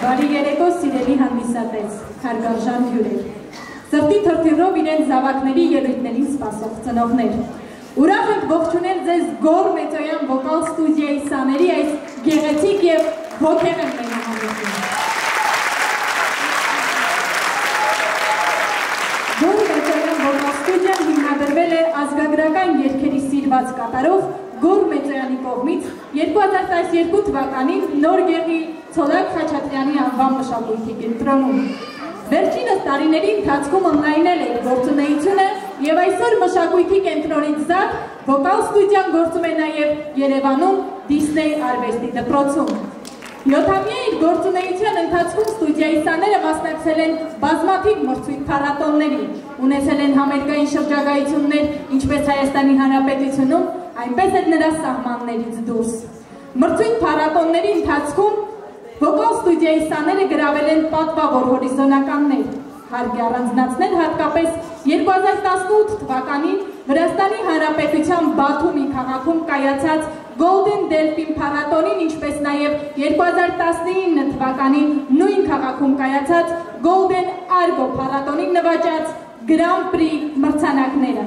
Բարի երեկո սիրելի հանդիսատես, հարգարժան հյուրեր, սրտի թրթիռով իրենց զավակների ելույթներին սպասող ծնողներ, ուրախ ենք ողջունել ձեզ Գոր Մեծոյան վոկալ ստուդիայի սաների այս գեղեցիկ և ոգեղեն մենահանդեսին։ Գոր Մեծոյան վոկալ ստուդիան հիմնադրվել է ազգագրական երգերի սիրված կատարող Գոր Մեծոյանի կողմից 2012 թվականին նոր գեղի Ցոլակ Խաչատրյանի անվան մշակույթի կենտրոնում։ Վերջինս տարիների ընթացքում ընդլայնել է գործունեությունը և այսօր մշակույթի կենտրոնից զատ վոկալ ստուդիան գործում է նաև Երևանում Դիսնեյ արվեստի դպրոցում։ 7-ամյա իր գործունեության ընթացքում ստուդիայի սաները մասնակցել են բազմաթիվ մրցույթ փառատոների, ունեցել են համերգային շրջագայություններ ինչպես Հայաստանի Հանրապետությունում, այնպես էլ նրա սահմաններից դուրս։ Մրցույթ փառատոների ընթացքում վոկալ ստուդիայի սաները գրավել են պատվավոր հորիզոնականներ, հարկ է առանձնացնել հատկապես 2018 թվականին Վրաստանի Հանրապետության Բաթումի քաղաքում կայացած Golden Delfin փառատոնին, ինչպես նաև 2019 թվականին նույն քաղաքում կայացած Golden Argo փառատոնին նվաճած Grand Prix մրցանակները։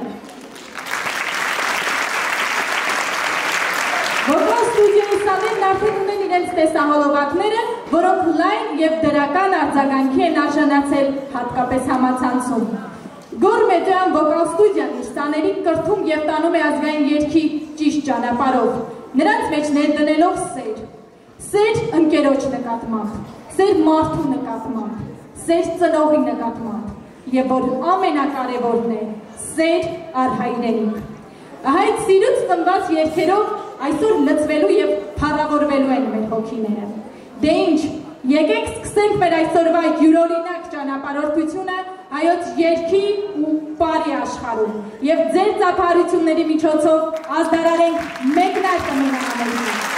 Վոկալ ստուդիայի սաներն արդեն ունեն իրենց տեսահոլովակները, որոնք լայն և դրական արձագանքի են արժանացել հատկապես համացանցում։ Գոր Մեծոյան վոկալ ստուդիան իր սաներին կրթում և տանում է ազգային երգի ճիշտ ճանապարհով, նրանց մեջ ներդնելով սեր ընկերոջ նկատմամբ, սեր մարդու նկատմամբ, սեր ծնողի նկատմամբ և որ ամենակարևորն է, սեր առ հայրենիք։ Այդ սիրուց ծնված երգերով այսօր լցվելու և փառավորվելու են մեր հոգիները։ Դե ինչ, եկեք սկսենք մեր այսօրվա յուրօրինակ ճանապարհորդությունը հայոց երգի ու պարի աշխարհում և ձեր ծափահարությունների միջոցով ազդարարենք մեկնարկը մենահամերգին։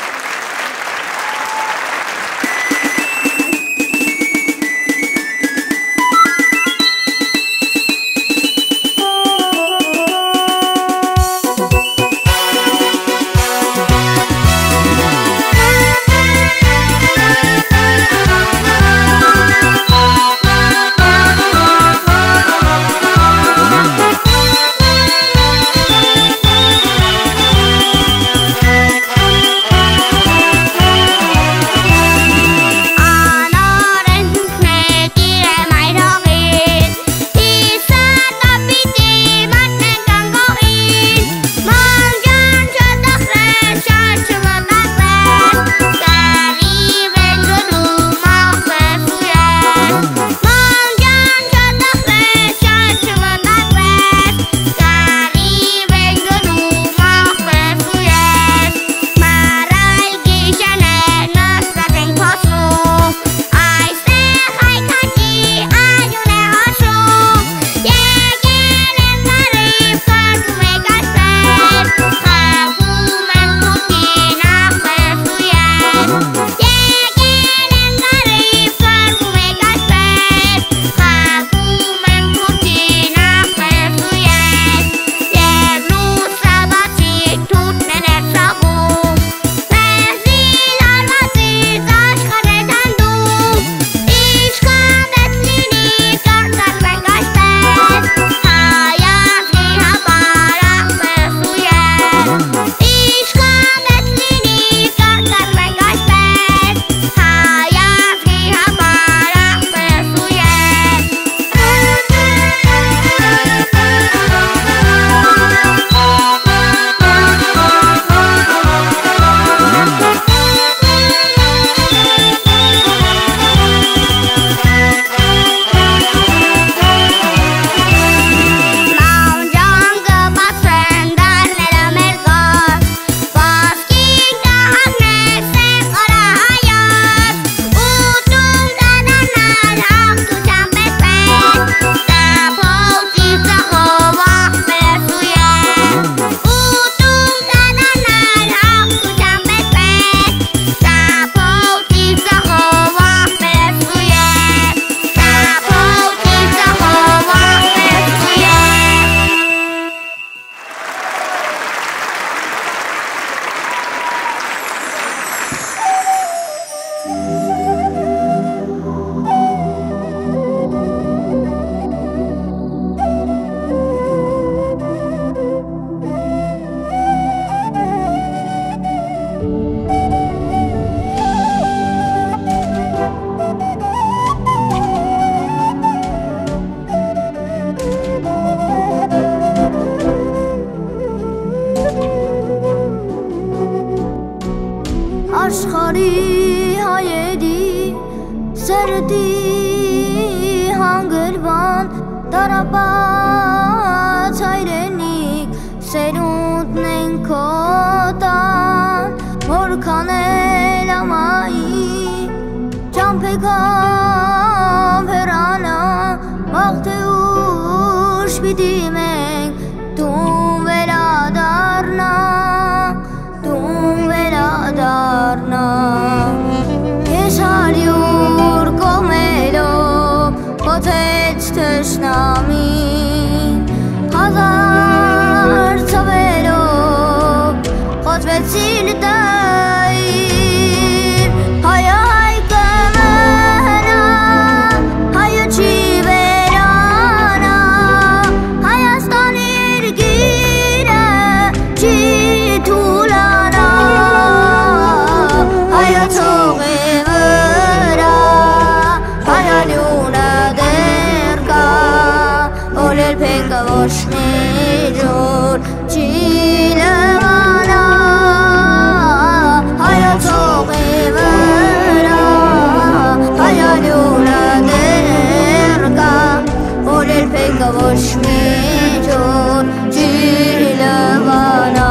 Աշխարհի հայերի սրտի հանգրվան տարապած հայրենիք սերունդն են քո տան որքան էլ ամայի ճամփեքով հեռանա վաղ թե ուշ պիտի մենք տուն վերադառնա Ես հարյուր կողմերով խոցեց թշնամին հազար ցավերով խոցվեցին տայր հայը հայկը մնա հայը չի վերանա Հայաստանի երկիրը չի թուլանա Հայացողի վրա հայալյունը դեր կա Օրեր փենկը ոչ մի ջուր չի լվանա Հայացողի վրա հայալյունը դեր կա Օրեր փենկը ոչ մի ջուր չի լվանա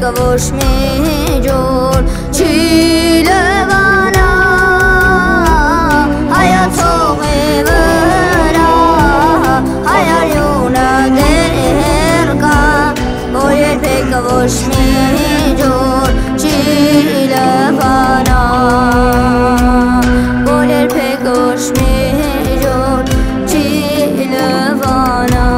Ոչ մի ջուր չի լվանա Հայացողի վրա հայալյունը դեր կա Որ երբեք ոչ մի ջուր չի լվանա Որ երբեք ոչ մի ջուր չի լվանա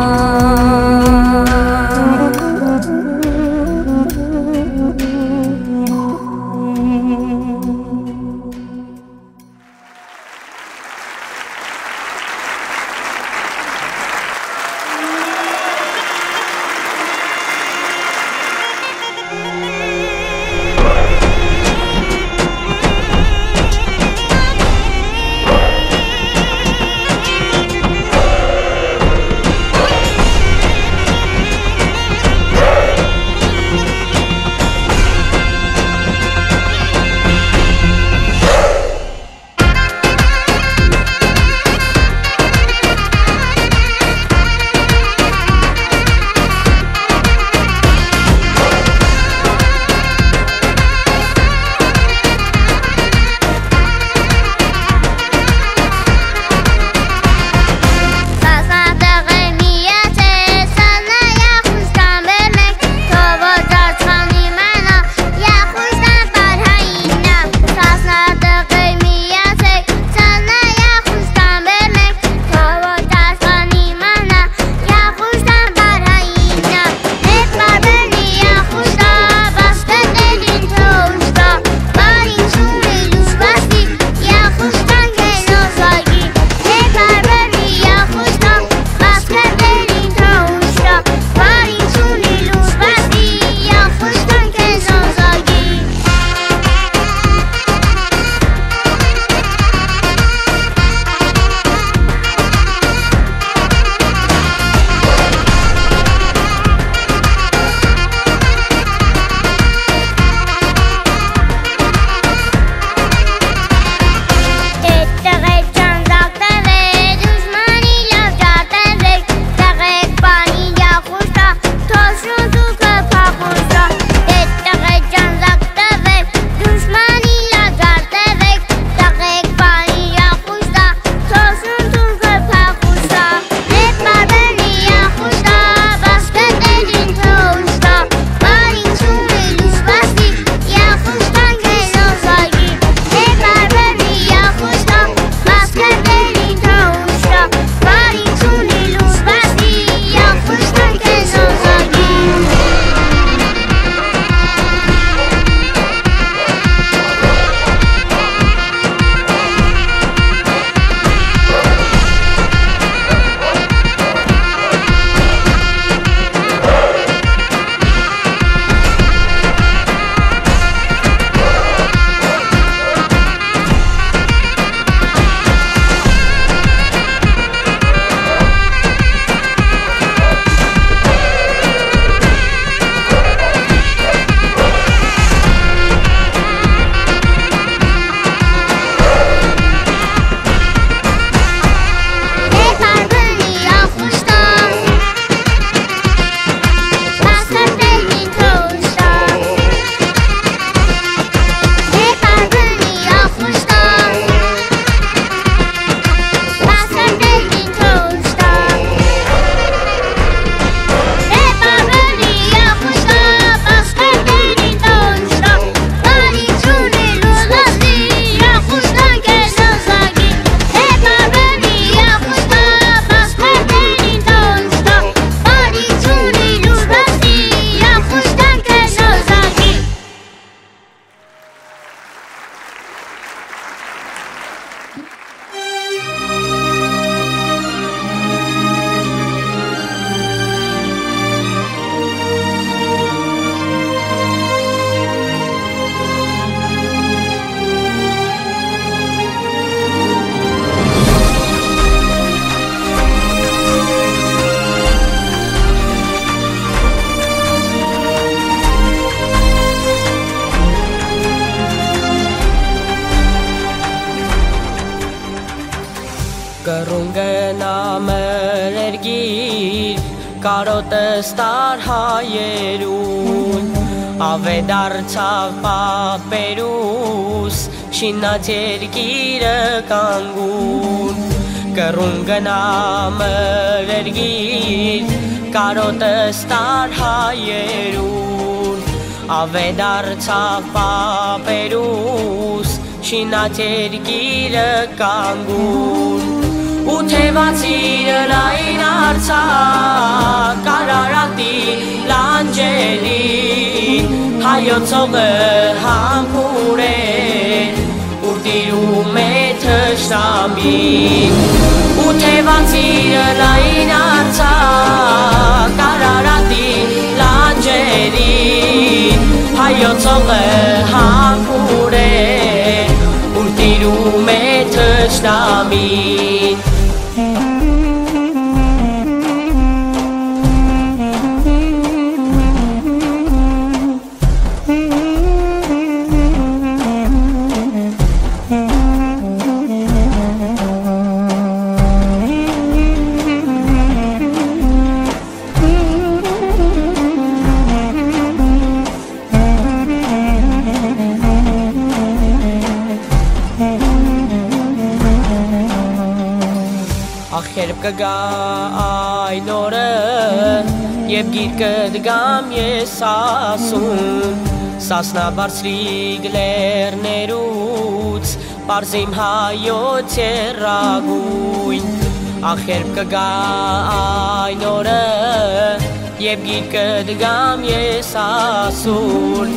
Կրունգնամերգիր կարոտս տար հայերուն Ավեդարձավ պապերուս շինած երկիրը կանգուն Կրունգնամերգիր կարոտս տար հայերուն Ավեդարձավ պապերուս շինած երկիրը կանգուն ու թևացիրը լայն արցակ կարարատի լանջերին հայոցողը համբուր է ուր տիրում է թշնամին ու թևացիրը լայն արցակ կարարատի լանջերին հայոցողը համբուր է ուր տիրում է թշնամին Երբ կգա այն օրը, երբ գիրկը դգամ ես ասում Սասնա բարձրի գլերներուց, պարզիմ հայոց երագույն Երբ կգա այն օրը, երբ գիրկը դգամ ես ասում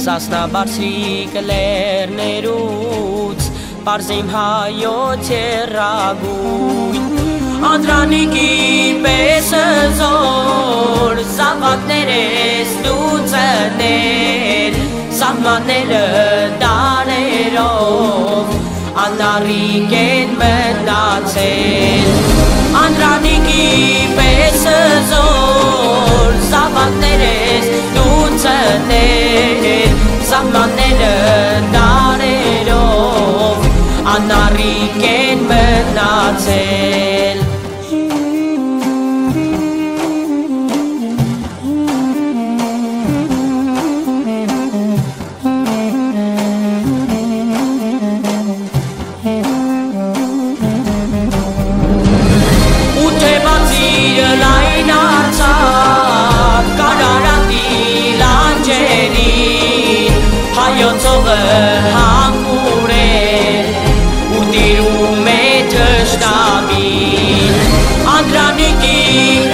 Սասնա բարձրի գլերներուց, պարզիմ հայոց երագույն Անդրանիկի պես զոր, զավակներ ես դու ծներ Սահմանները դարերով, անարիկ են մնացել Անդրանիկի պես զոր, զավակներ ես դու ծներ Սահմանները դարերով, անարիկ են մնացել Հայոցողը համբուր է ու տիրում է թշնամին Անդրանիկի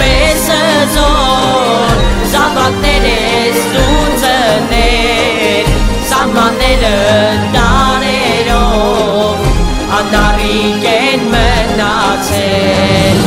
պես զոր, զավակներ ես դու ծներ Սահմանները դարերով, անարիկ են մնացել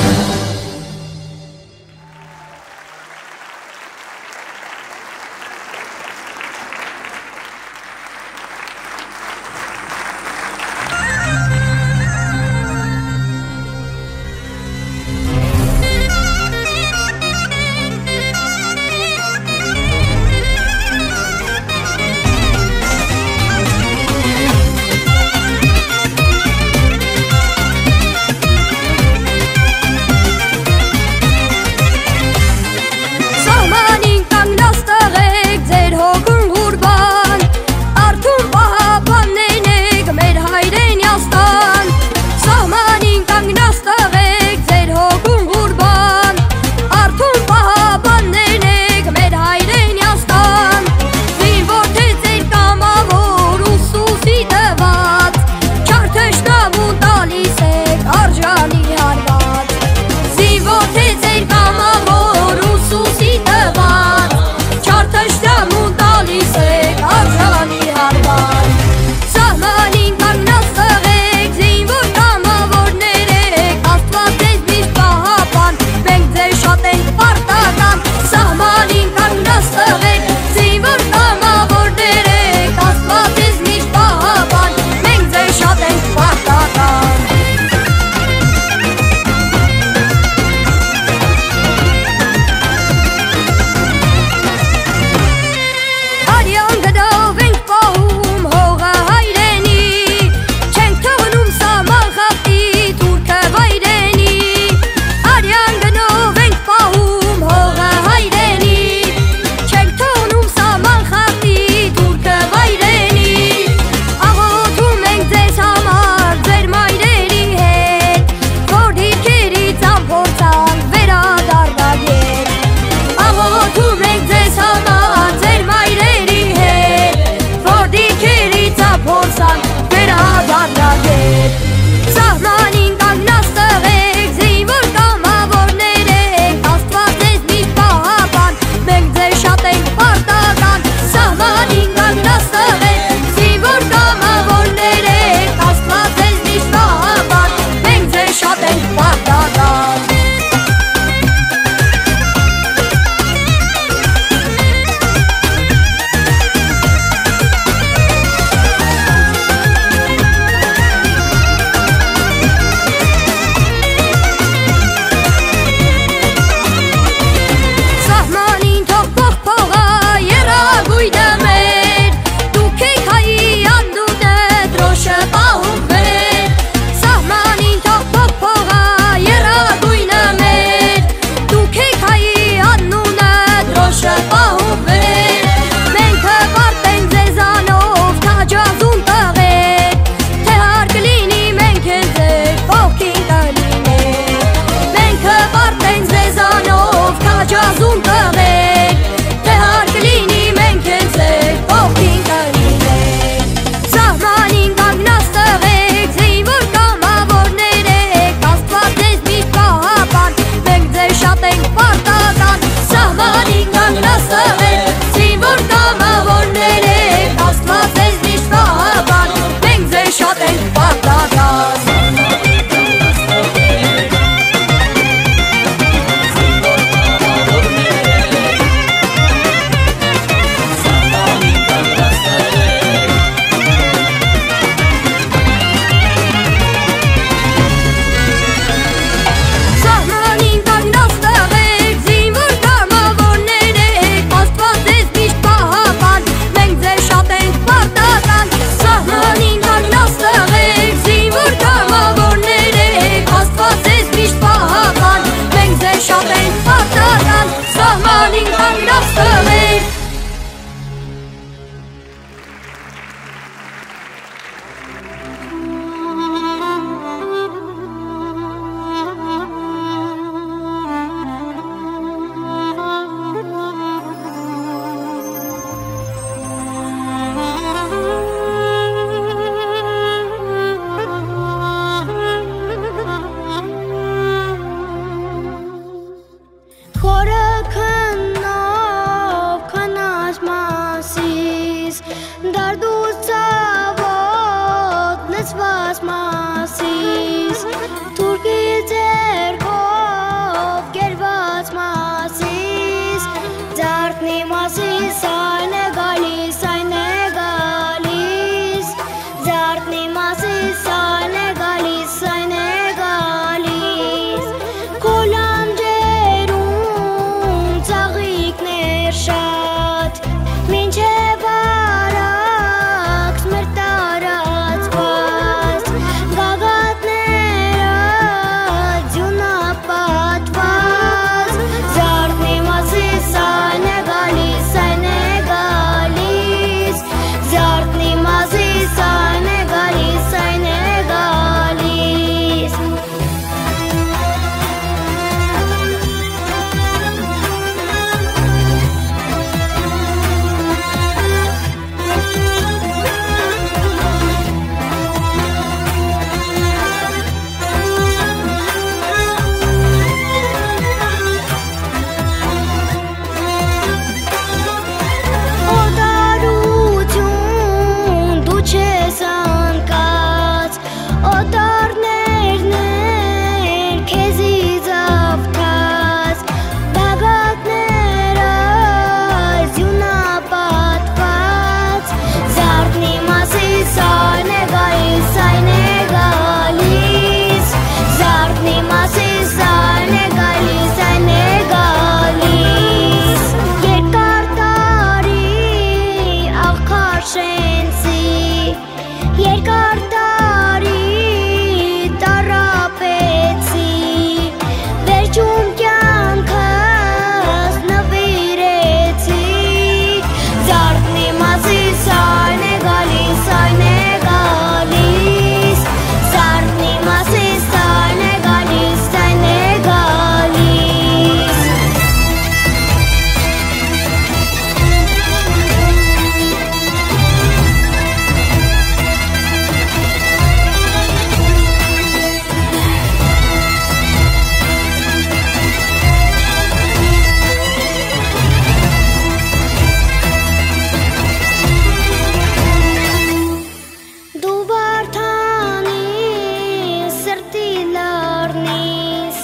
առնիս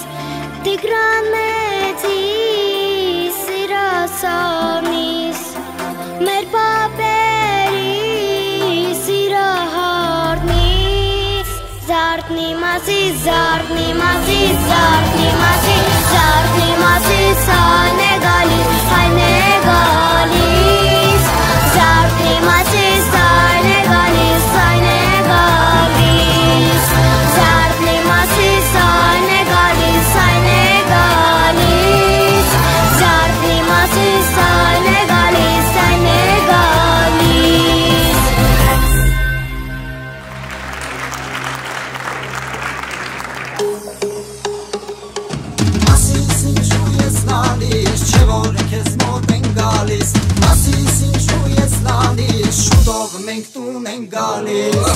Տիգրան մեծի սիրասանիս Մեր պապերի սիրահարնիս Զարդնի մասիս, զարդնի մասիս, զարդնի մասիս, զարդնի մասիս Այն է գալիս, այն է գալիս Զարդնի մասիս, այն է գալիս, այն է գալիս Զարդնի մասիս, այն է գալիս, այն է գալիս Զարդնի մասիս, այն է գալիս, այն է գալիս Մասիս ինչու ես լալիս, չէ որ քեզ մոտ են գալիս Մասիս ինչու ես լալիս, շուտով մենք տուն են գալիս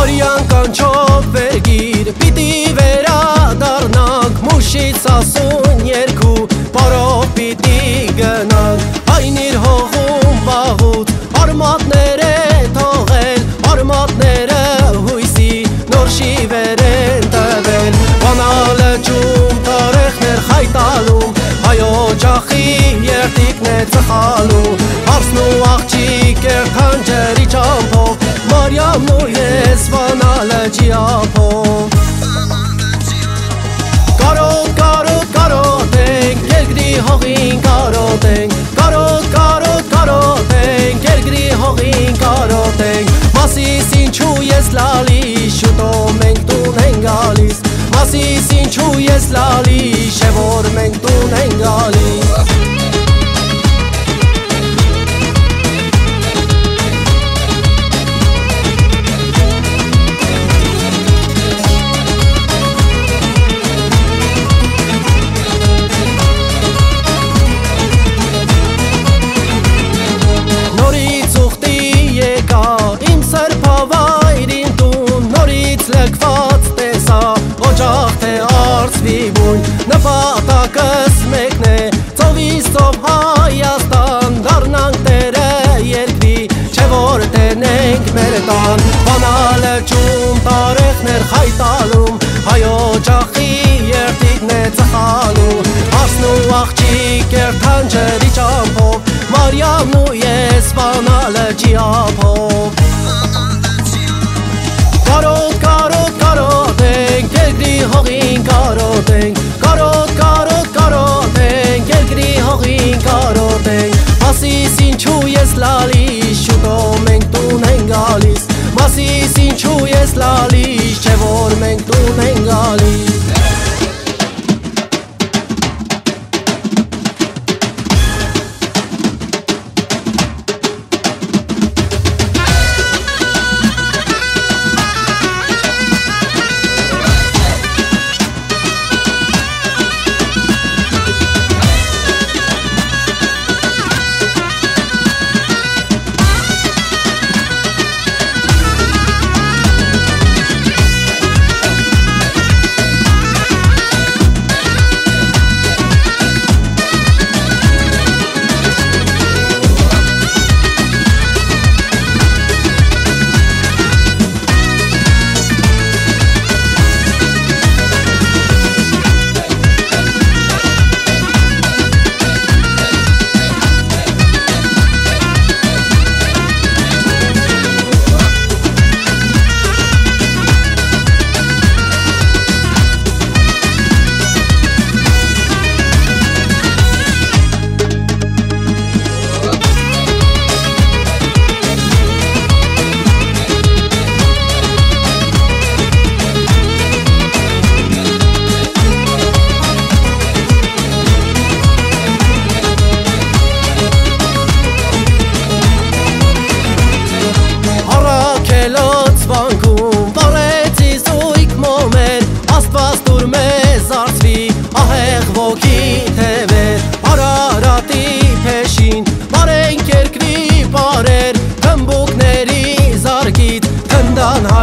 Արյան կանչով վերգիր, պիտի վերադառնանք Մուշից ասուն երկու, պարով պիտի գնանք Այն իր հողում վաղուց, արմատներ է թողել Արմատները հույսի, նոր շիվեր են տվել Բանալը ճում, տարեխներ խայտալում Հայո ջախի երտիկն է ծխալում Հարսն ու աղջիկ երթանջերի ճամփով Մարյամն ու ես վանալը ջիափով Կարոտ, կարոտ, կարոտ ենք, երկրի հողին կարոտ ենք Կարոտ, կարոտ, կարոտ ենք, երկրի հողին կարոտ ենք Մասիս ինչու ես լալիս, շուտով մենք տուն են գալիս Մասիս ինչու ես լալիս, չէ որ մենք տուն են գալիս Նորից ուխտի եկա, իմ սրբավայրին տուն Նորից լքված տեսա, օջախ թե արծվի բույն Նպատակս մեկն է, ծովից ծով Հայաստան Դառնանք տերը երկրի, չէ որ տենենք մեր տան Բանալը ճում, տարեխներ խայտալում Հայո ջախի երտիկն է ծխալում Հարսն ու աղջիկ երթանջերի ճամփով Մարյամն ու ես վանալը ջիափով Կարոտ, կարոտ, կարոտ ենք, երկրի հողին կարոտ ենք Կարոտ, կարոտ, կարոտ ենք, երկրի հողին կարոտ ենք Մասիս ինչու ես լալիս, շուտով մենք տուն են գալիս Մասիս ինչու ես լալիս, չէ որ մենք տուն են գալիս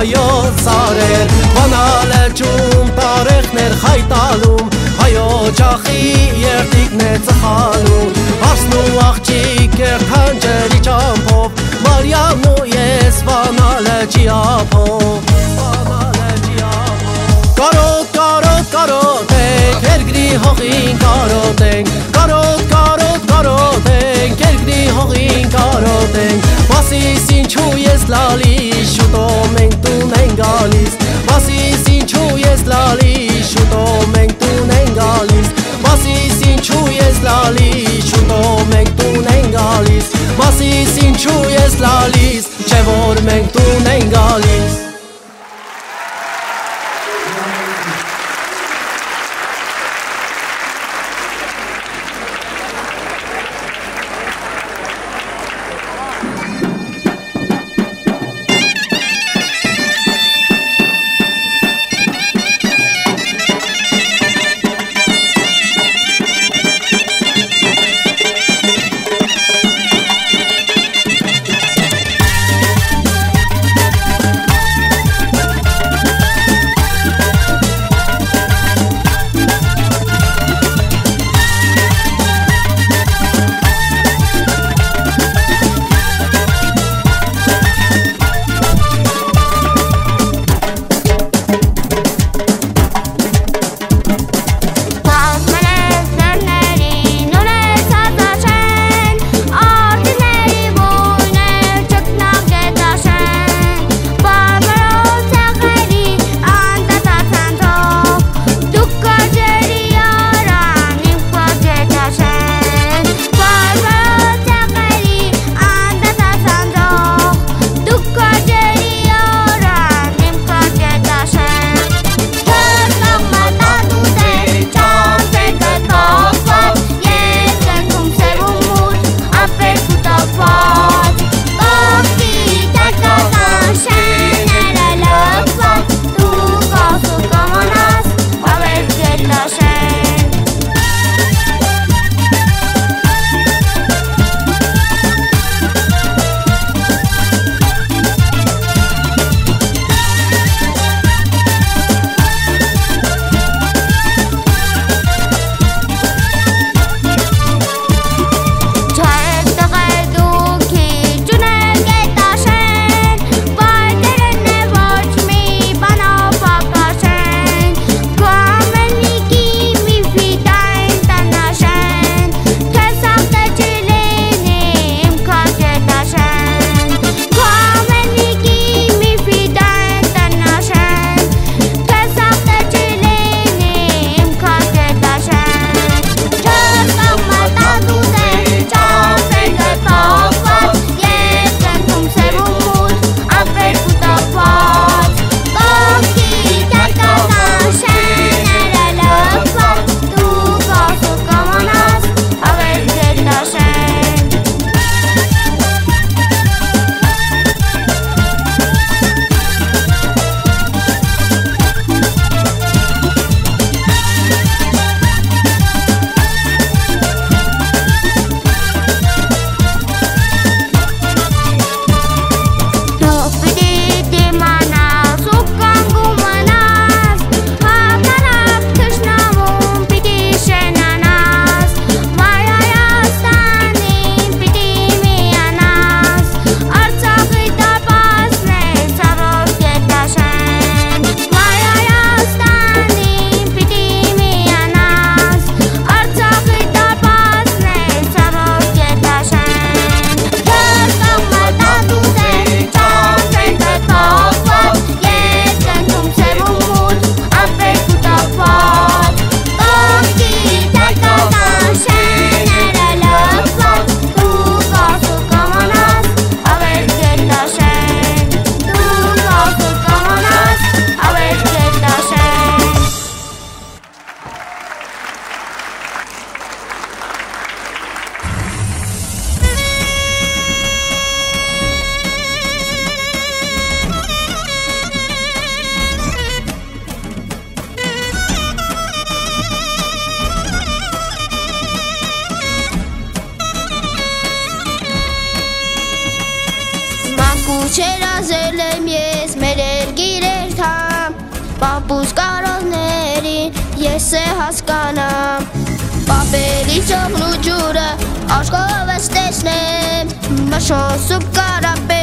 հայոց սարեր Բանալը ճում տարեխներ խայտալում Հայոց ջախի երտիկն է ծխալում Հարսն ու աղջիկ երթ Արյամն ու ես վանալը ջիապով Կարոտ, կարոտ, կարոտ ենք, երկրի հողին կարոտ ենք Կարոտ, կարոտ, կարոտ ենք, երկրի հողին կարոտ ենք Մասիս ինչու ես լալիս, շուտով մենք տուն են գալիս Մասիս ինչու ես լալիս, շուտով մենք տուն են գալիս Մասիս ինչու ես լալիս, շուտով մենք տուն են գալիս Մասիս ինչու ես լալիս, չէ որ մենք տուն են գալիս Չերազել եմ ես մեր երգիրեր թամ Պապուս կարողներին ես է հասկանամ Պապերի ճողն ու ջուրը աշխով ես տեսնեմ Մշոսուկ կարապ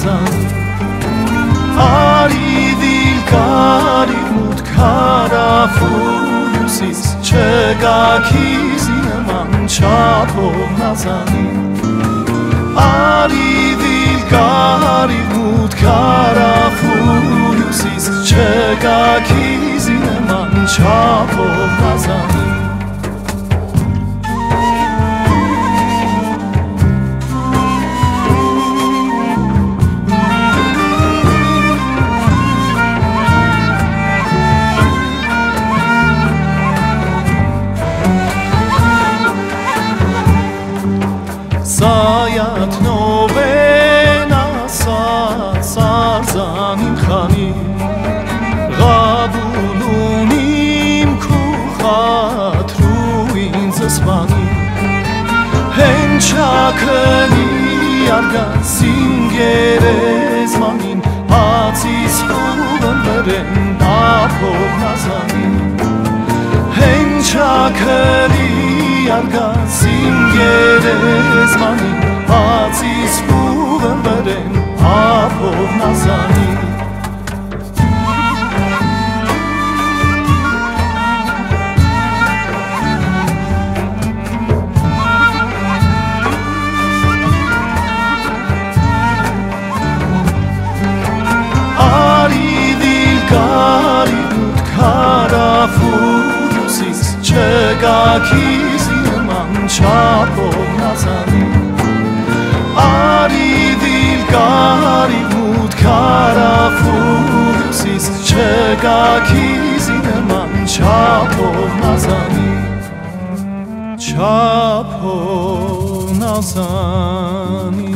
մազան Արիվիլ կարի մուտ կարավույուսից չգակիզի նման չապով նազանի Արիվիլ կարի մուտ կարավույուսից չգակիզի նման չապով նազանի Սայատ նովեն ասած արձանիմ խանի Ղաբուլունիմ քուխատրու ինձ սպանի Հենչակնի արգասին գերեզմանին Հացիս հուվն բրեն ապով նազանին Հենչակնի արգասին գերեզմանին Հացիս հուվն բրեն ապով նազանին Արիվիլ կարի մուտ կարավույուսից չգակիզի նման չապով նազանի Արիվիլ կարի մուտ կարավույուսից չգակիզի նման չապով նազանի Չապով նազանի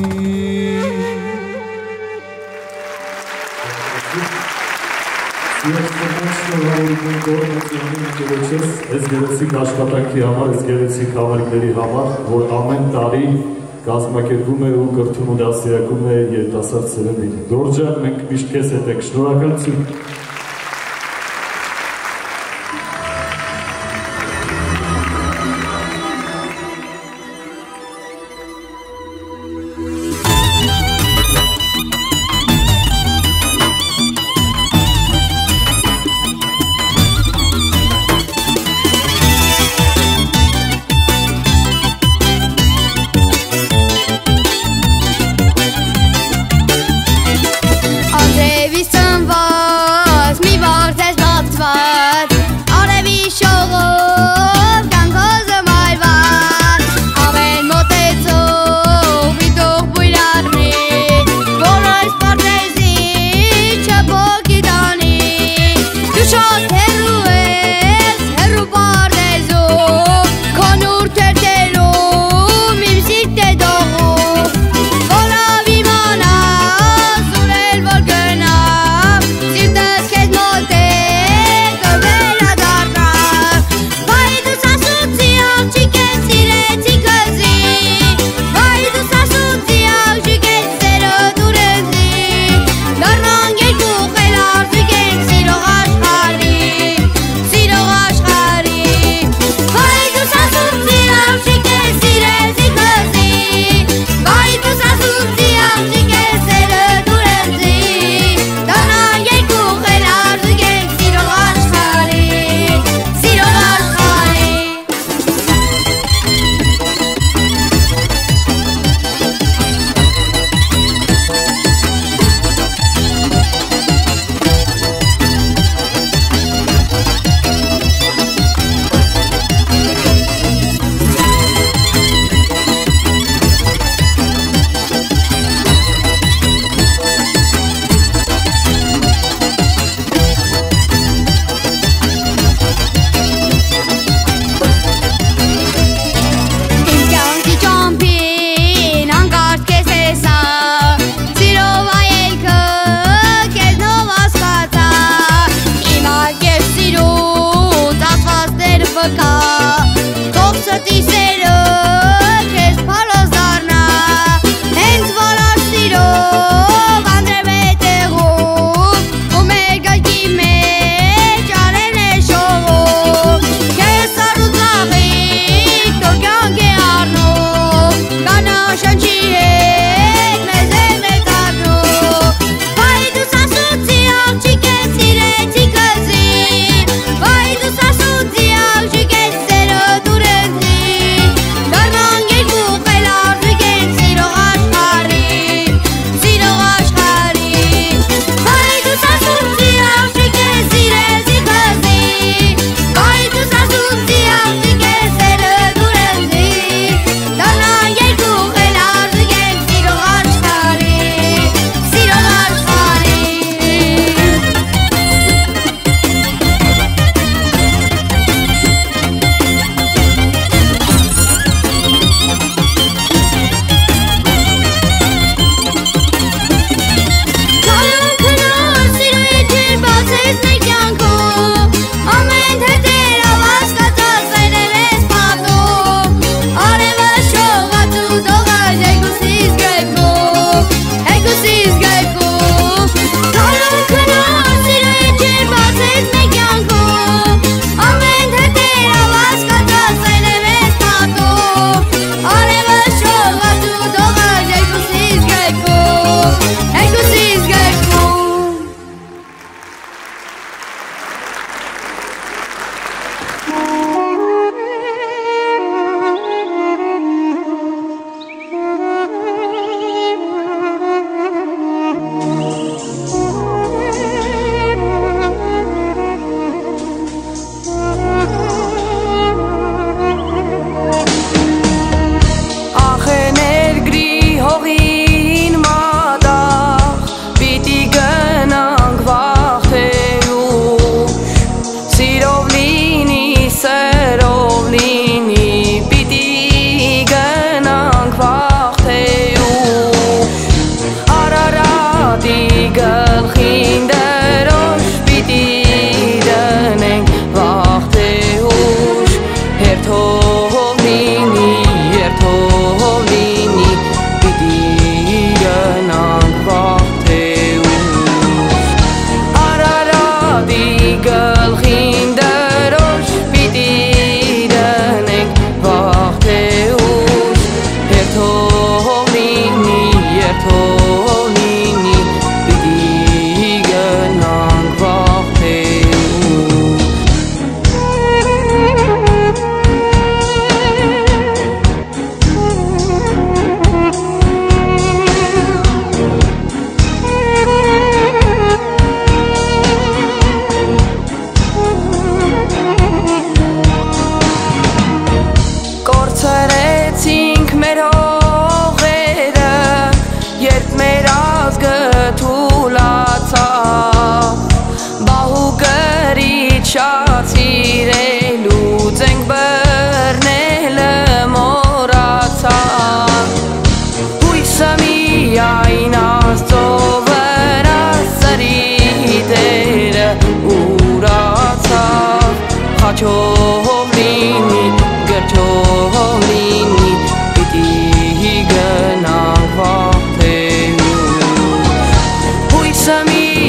Այս գեղեցիկ աշխատանքի համար, այս գեղեցիկ համերգների համար, որ ամեն տարի կազմակերպում է ու կրթում ու դասերակում է երիտասարդ սերնդին։ Գորջա, մենք միշտ քեզ հետ ենք, շնորհակալություն։ Andrei Visanva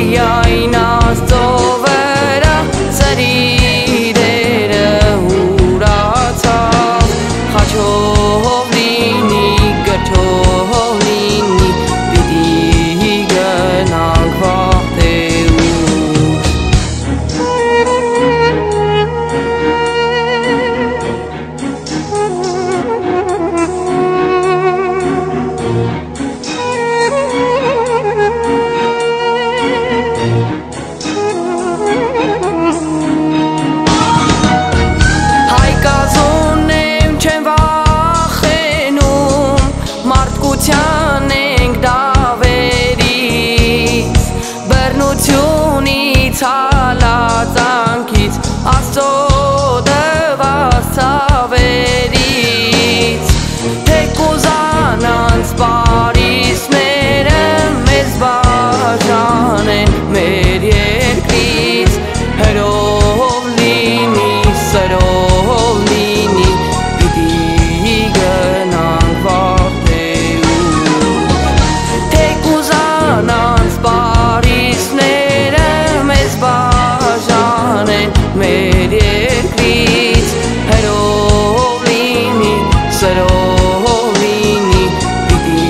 միայն աստովերա սրիրերը հուրացավ խաչով լինի գրչով լինի պիտի գնանք վաղտեուր հայկազոնեմ չեմ վախենում մարդկության ենք դավերից բռնությունից հալածանքից աստծո տված ցավերից թեկուզանանց պարիսները մեզ բաժանեն մեր երկրից հրով լինի սրով լինի պիտի գնանք վաղտեուր թեկուզանանց պարիսները մեզ բաժանեն մեր երկրից հրով լինի սրով լինի պիտի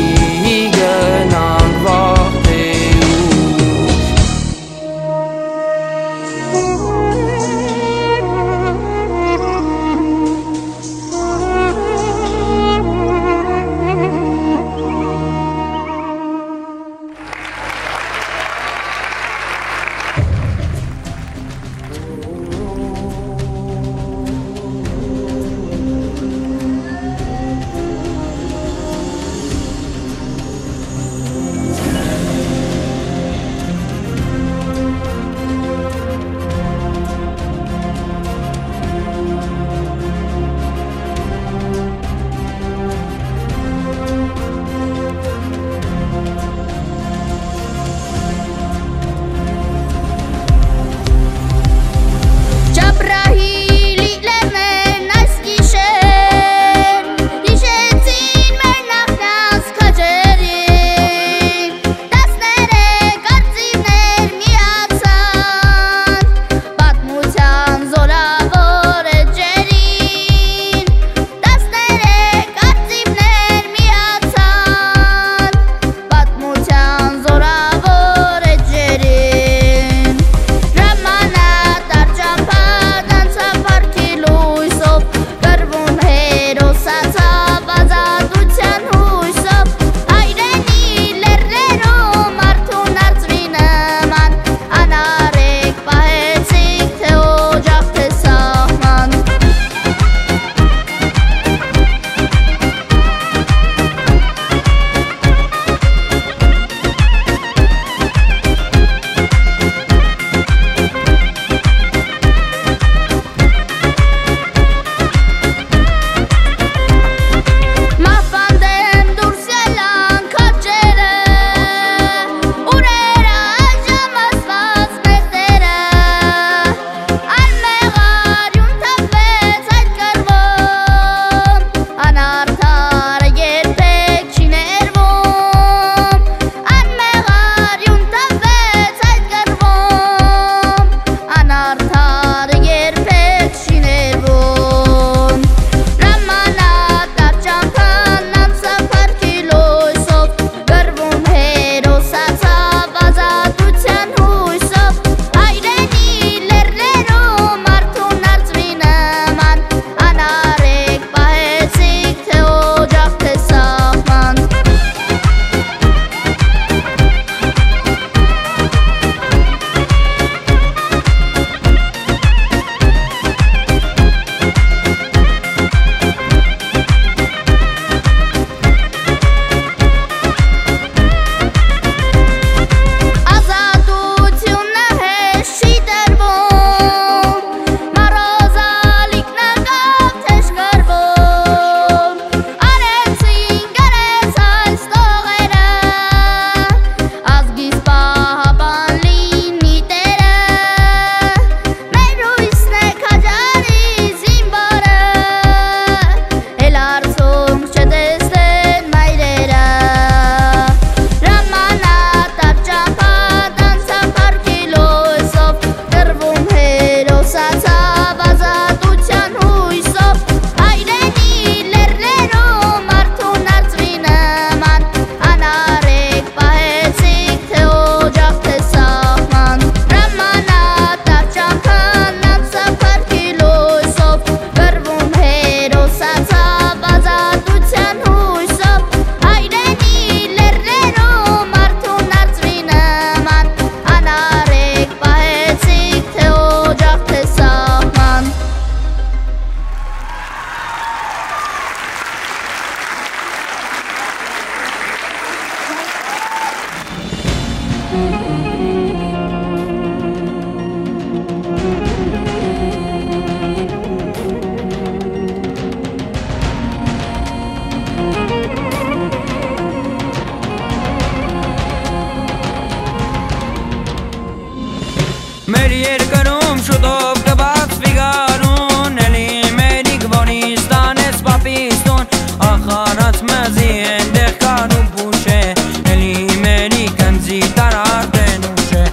մեր երկրում շուտով կբացվի գարուն, էլի մեր իգվոնիստան ես պապիստուն, ախարած մզի ենտեղ կարու բուշ է, էլի մերի կնձի տարարդ են ուշ է,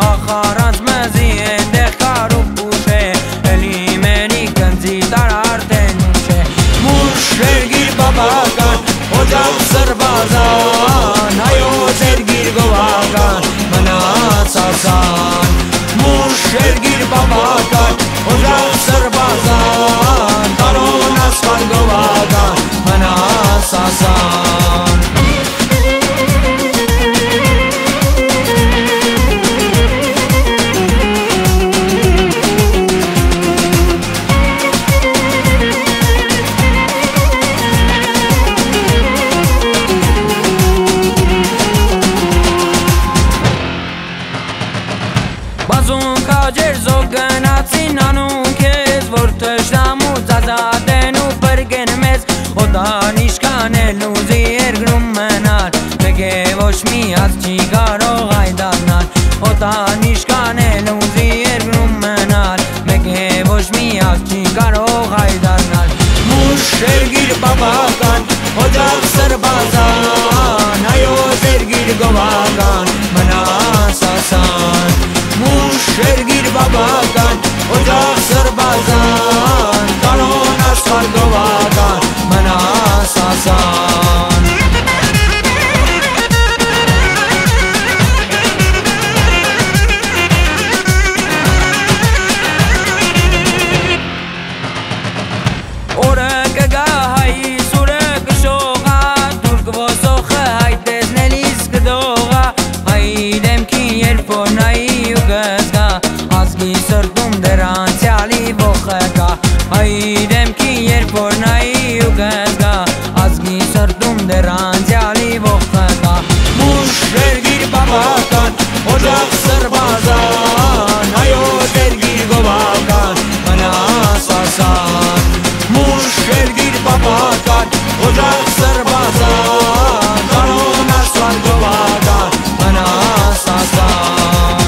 ախարած մզի ենտեղ կարու բուշ է, էլի մերի կնձի տարարդ են ուշ է, մուշ երգիր բաբական, օջախ սրբազան, հայոց երգիր գովական, մնաց ասան, մուշ երգիր բաբական, օջախ սրբազան, տարոն ասվան գովական, մնաց ասան Բազում քաջեր զոհ գնացին անուն քեզ, որ թշնամու ծածատեն ու բրգեն մեզ, օտան իշկանել ուզի երկրում մնալ, մեկ է ոչ մի հաց չի կարող այդանալ, օտան իշկանել ուզի երկրում մնալ, մեկ է ոչ մի հաց չի կարող այդանալ, մուշ երգիր բաբական, օջախ սրբազան, հայոց երգիր գովական, մնաց ասան, մուշ երգիր բաբական, օջախ սրբազան, կանոն աշխարհ գովական, մնաց ասան Օրը կգա հայի սուրը կշողա, դուր կվոսոխը հայտեսնելիս կդողա, հայի դեմքին երբ որ նայի ու գզգա, ազգի սրտում դեր անցյալի ոխը կա, հայի դեմքին երբ որ նայի ու գզգա, ազգի սրտում դեր անցյալի ոխը կա, մուշ երգիր բաբական, օջախ սրբազան, հայոց երգիր գովական, մնաց ասան, մուշ երգիր բաբական, օջախ սրբազան, կանոն աշխարհ գովական, մնաց ասան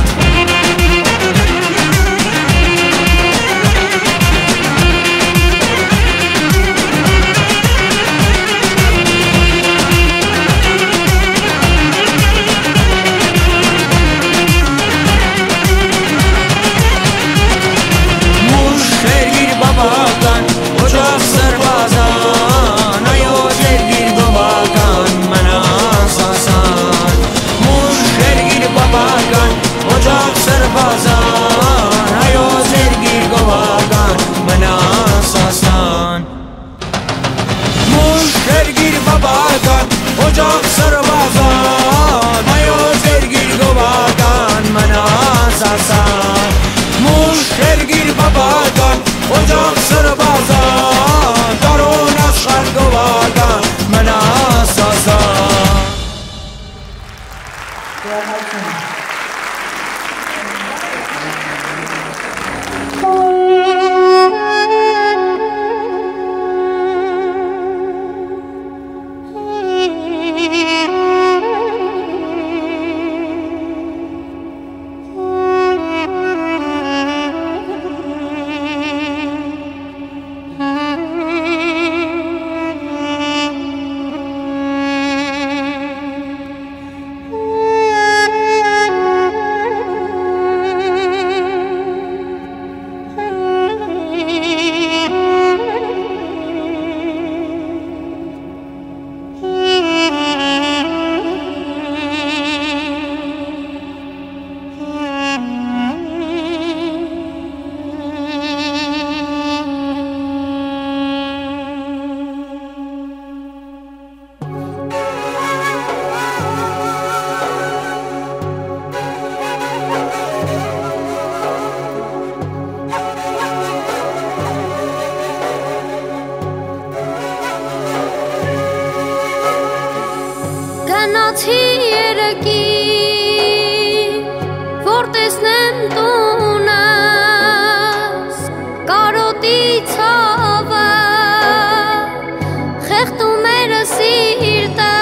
Մուշ երգիր բաբական, օջախ սրբազան, հայոց երգիր գովական, մնաց ասան, մուշ երգիր բաբական, օջախ սրբազան, հայոց երգիր գովական, մնաց ասան Մուշ երգիր բաբական, օջախ սրբազան, հայոց երգիր գովական, մնաց ասան Մուշ երգիր բաբական, օջախ սրբազան, տարոն աշխարհ գովական, մնաց ասան Գնացի երեկի, որ տեսնեմ տունս, կարոտի ցավը, խեղդում էր սիրտս,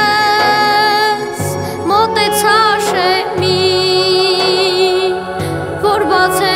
մոտեցա շեմի, որ բացեմ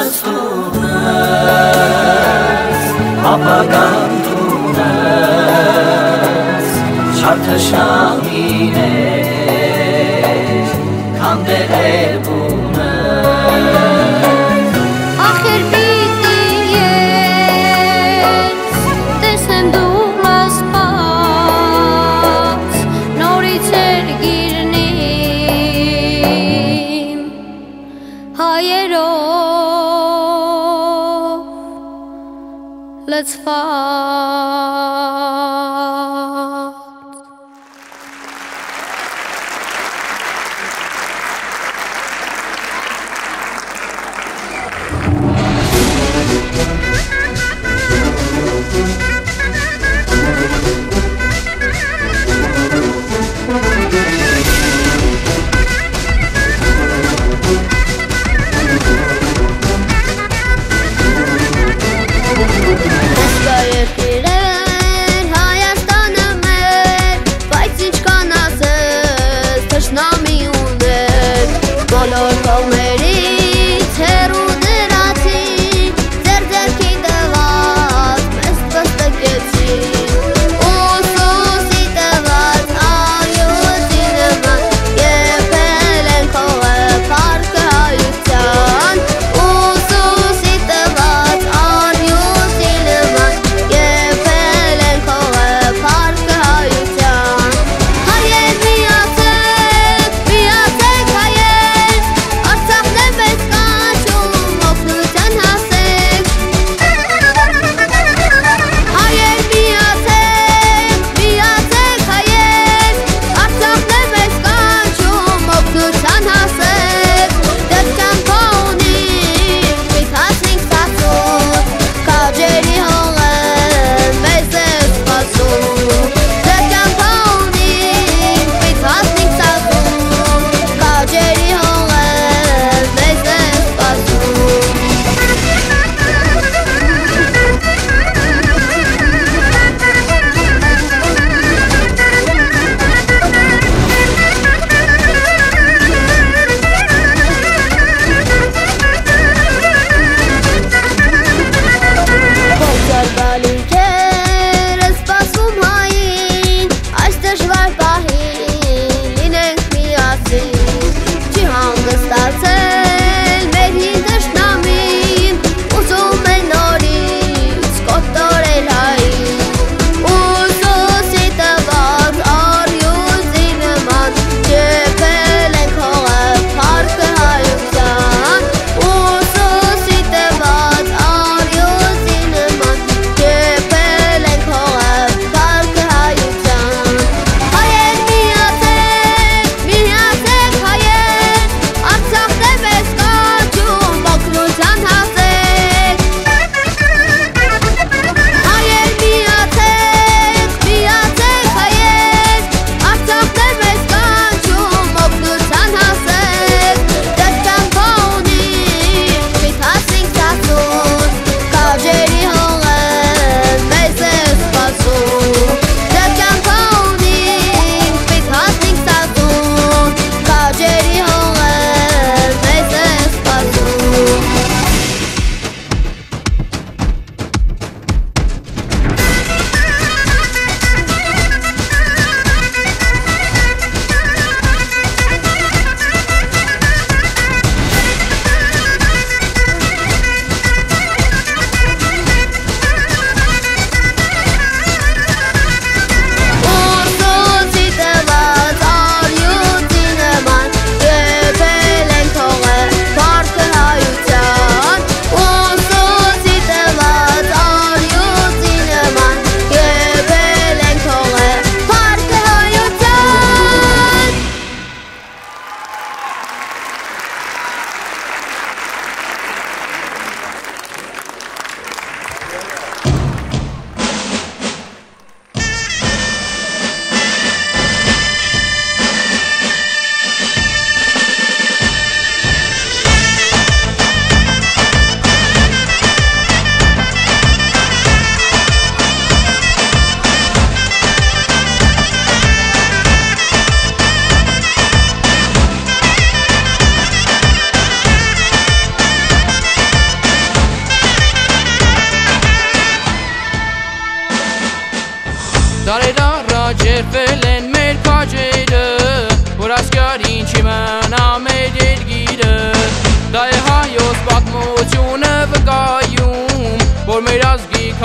Ջանցունս ապագան տունս Չարթշամին է Կանդերևունը Ախեր պիտի ես տեսնեմ դու ասպած Նորից էր գիրնիմ հայերով լծված Let's go,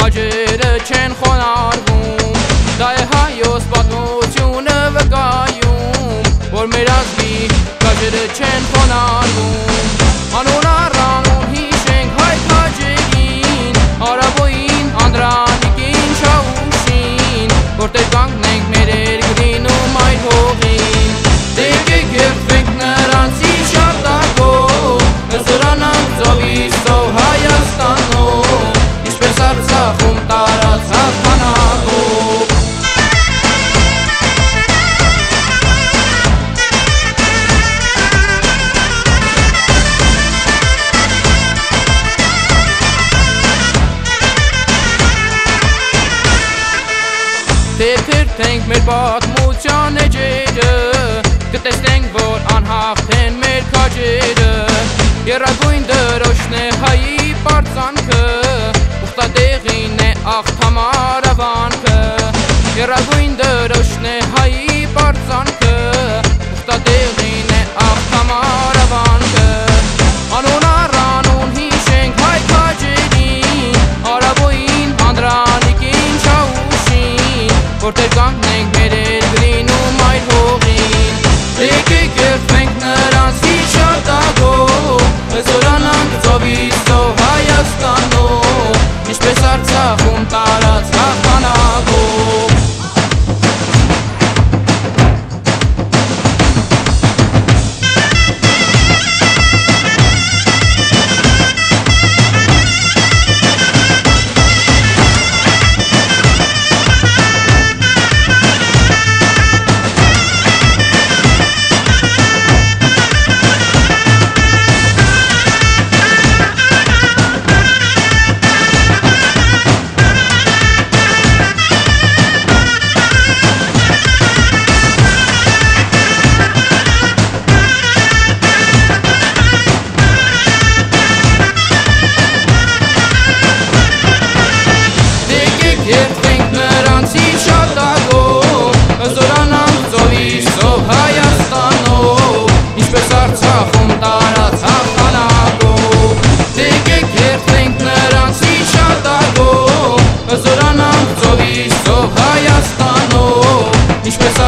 քաջերը չեն խոնարհվում Դա է հայոց պատմությունը վկայում Որ մեր ազգի քաջերը չեն խոնարհվում Անուն առանուն հիշենք հայ քաջերին Արաբոյին, Անդրանիկին, Չաուշին Որտեղ կանգնենք մեր երկրին ու մայր հողին Դե եկեք երդվենք նրանցի շատակով Զորանանք ծովից ծով Հայաստանով Ինչպես Արցախում տարած հաղթանակով Թերթենք մեր պատմության էջերը Կտեսնենք, որ անհաղթ են մեր քաջերը Եռագույն դրոշն է հայի պարծանքը Ուխտատեղին է աղթամար ավանքը Եռագույն դրոշն է հայի պարծանքը Ուխտատեղին է աղթամար ավանքը Անուն առանուն հիշենք հայ քաջերին Արաբոյին, Անդրանիկին, Չաուշին Որտեղ կանգնենք մեր երկրին ու մայր հողին Եկեք երդվենք նրանց հիշատակով Զորանանք ծովից ծով Հայաստանով Ինչպես Արցախում տարած հաղթանակով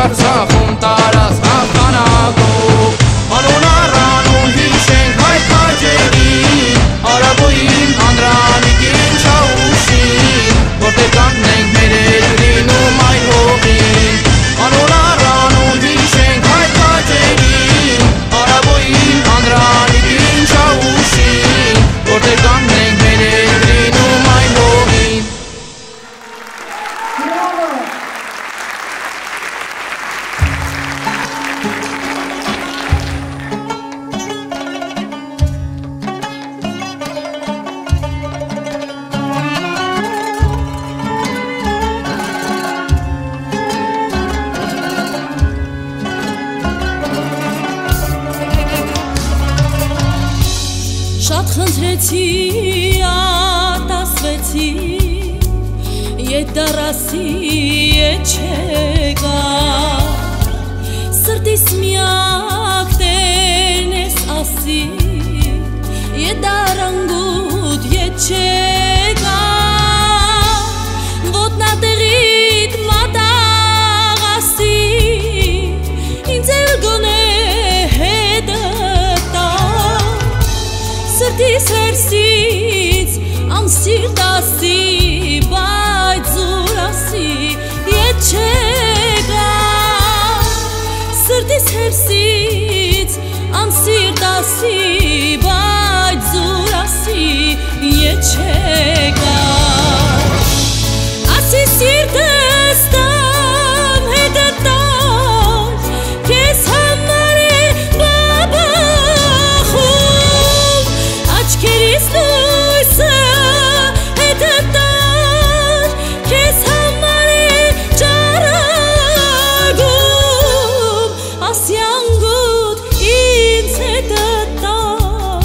Արցախում տարած հաղթանակով Անուն առանուն հիշենք հայ քաջերին Արաբոյին, Անդրանիկին, Չաուշին Որտեղ կանգնենք մեր երկրին ու մայր հողին Անուն առանուն հիշենք հայ քաջերին Արաբոյին, Անդրանիկին, Չաուշին Որտեղ կանգնենք մեր երկրին ու մայր հողին Շատ խնդրեցի, ատասվեցի, ետ դարասի ետ չեկա Սրտիս միակ տերն ես ասի, ետ դարանգուտ ետ չեկա Ոտնատեղիտ մատաղ ասի, ինձ էլ գոնե հետը տա Սրտիս հերսից անսիրտ ասի, բայց զուր ասի, ետ չեկա Սրտիս հերսից անսիրտ ասի, բայց զուր ասի, ետ չեկա Ասի սիրտս տամ հետը տար, կեզ համար է բաբախում Աչքերիս լույսը հետը տար, կեզ համար է ճարագում Ասի անգուտ ինձ հետը տար,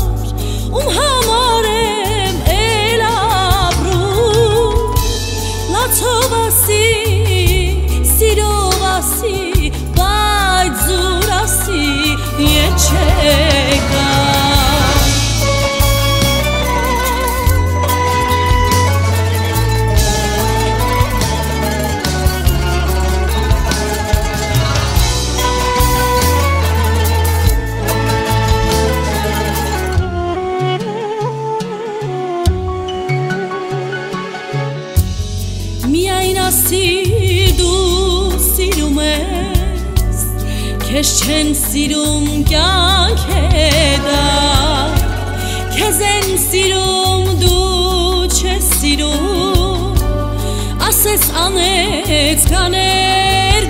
քեզ չեն սիրում կյանքեդա քեզ են սիրում դու չես սիրում ասես անեց կաներ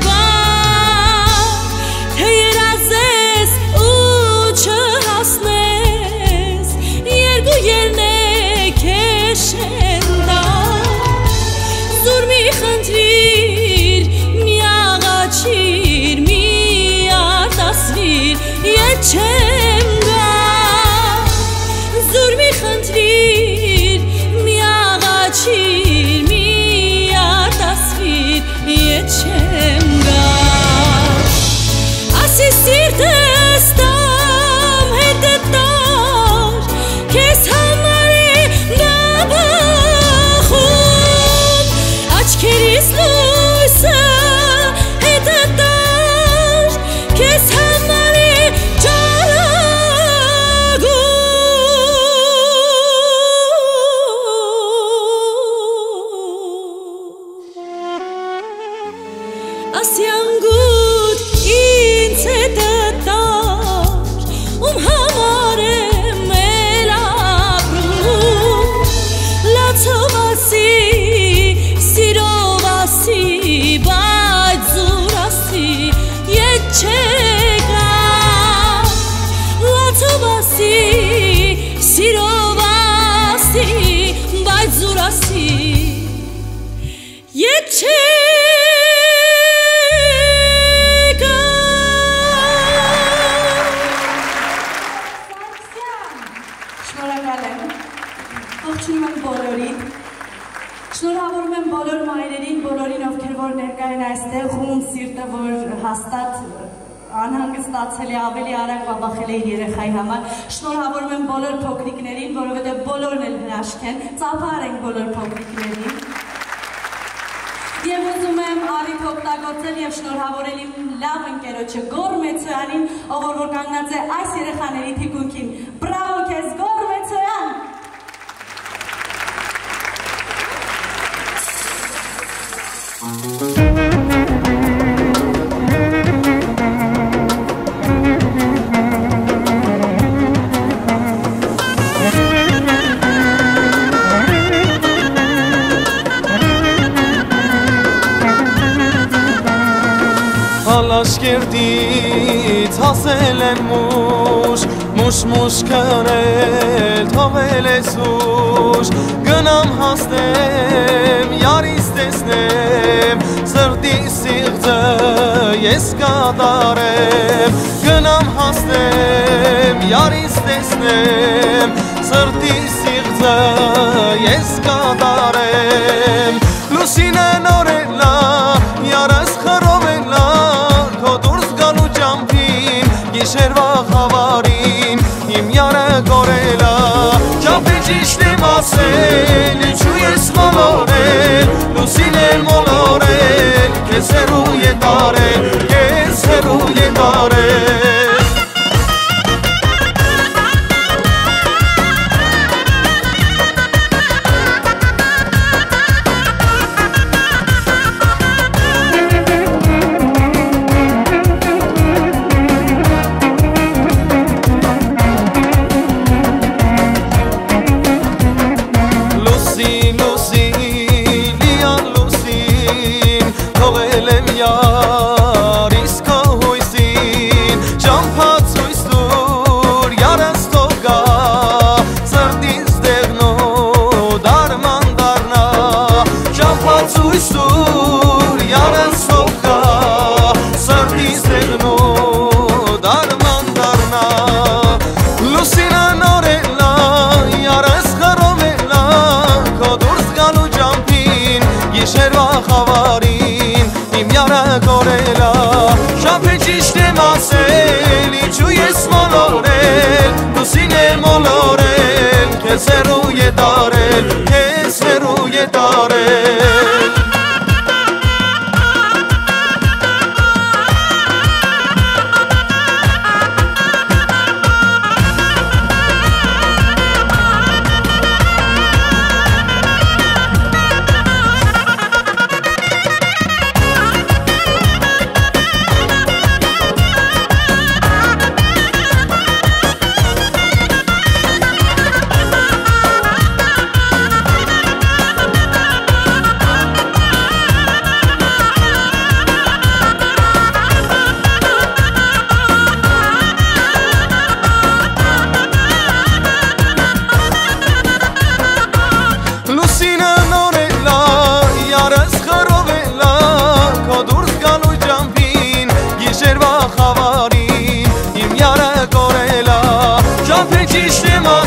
թե երազես ու չհասնես երկու երնեք քեզ շեն տա զուր մի խնդրիր մի աղաչիր մի արտասվիր ետ չեմ գա զուր մի խնդրիր մի աղաչիր մի արտասվիր ետ չեմ գա ասի սիրտս տամ հետդ տար քեզ համար է նաբախում աչքերիս լույսը հետդ տար քեզ համար է ճարագում ասյանգուտ ինձ հետդ տար համար եմ էլ ապրում լացով ասի սիրով ասի բայց զուր ասի ետ չեկա լացով ասի սիրով ասի բայց զուր ասի ետ չեկա Շնորհակալ եմ։ Ողջունում եմ բոլորին։ Շնորհավորում եմ բոլոր մայրերին, բոլորին, ովքեր որ ներկա են այստեղ, ում սիրտը որ հաստատ անհանգստացել է, ավելի արագ բաբախել է իր երեխայի համար։ Շնորհավորում եմ բոլոր փոքրիկներին, որովհետև բոլորն էլ հրաշք են, ծափար ենք բոլոր փոքրիկներին։ Եվ ուզում եմ առիթ օգտագործել եւ շնորհավորել իմ լավ ընկերոջը Գոր Մեծոյանին, ով որ կանգնած է այս երեխաների թիկունքին։ Բրավո քեզ Գոր Մեծոյան։ Ալաշկերտից հասել եմ մուշ կրել թողել ես ուշ գնամ հասնեմ յարիս տեսնեմ սրտի սիղձը ես կատարեմ գնամ հասնեմ յարիս տեսնեմ սրտի սիղձը ես կատարեմ լուսինը նորելա յարս խռովելա Գիշերվա խավարին իմ յարը գորելա Չապի ճիշտ եմ ասել, ինչու ես մոլորել Լուսին եմ մոլորել, կեզ հերու ետարել Կեզ հերու ետարել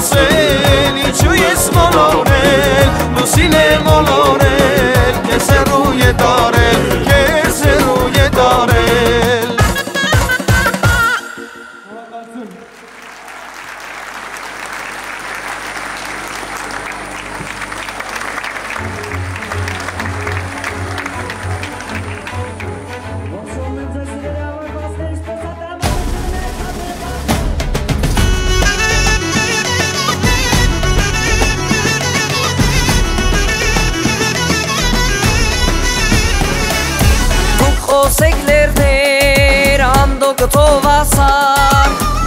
ասել ինչու ես մոլորել լուսին է մոլորել քեզ հեռու է տարել քեզ հեռու է տարել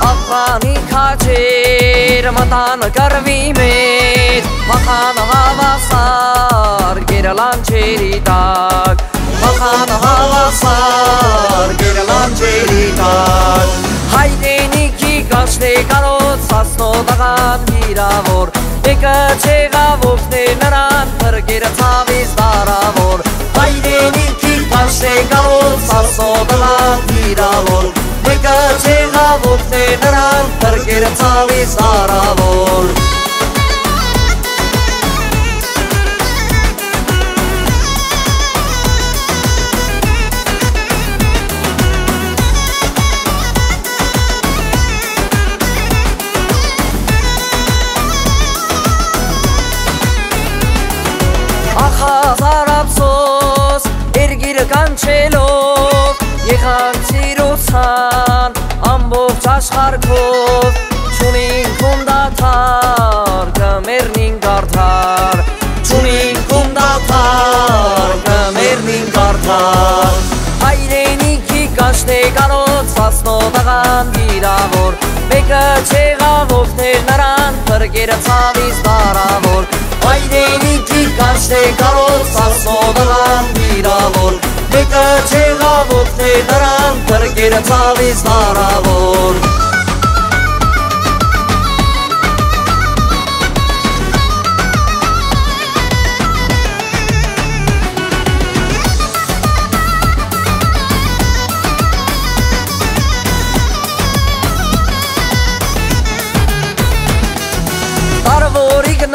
Afani kaçır matan garvi met Makan havasar geralan çeritak Makan havasar geralan çeritak Haydi niki kaçte karot sasno dagan giravor Beka çega vokte naran pergira taviz daravor Haydi niki kaçte karot sasno dagan giravor Beka çega vokte naran pergira taviz daravor Zarapsos ergir kançelov Yıkan sirusan ambok çaşkarkov Çunin kundatar kamernin kartar Çunin kundatar kamernin kartar Hayden iki kaçte karot sasno dagan giravor Beka çega vokte naran pergira taviz daravor Hayden iki kaçte karot sasno dagan giravor Beka çega vokte naran pergira taviz daravor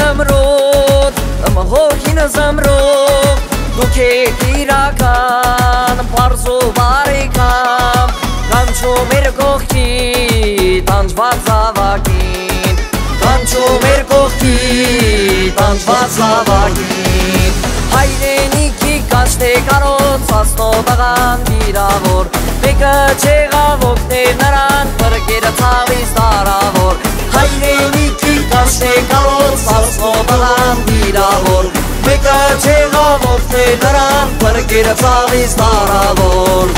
Namrod, amhohin zamrod, duke kirakan, parzo barikam, kancho merkochi, tanj vazavakin, kancho merkochi, tanj vazavakin. Hayden iki kaçte karot sasno dagan giravor, beka çega vokte naran pergira taviz daravor. Hayden iki kaçte karot sasno dagan giravor, beka çega vokte naran pergira taviz daravor.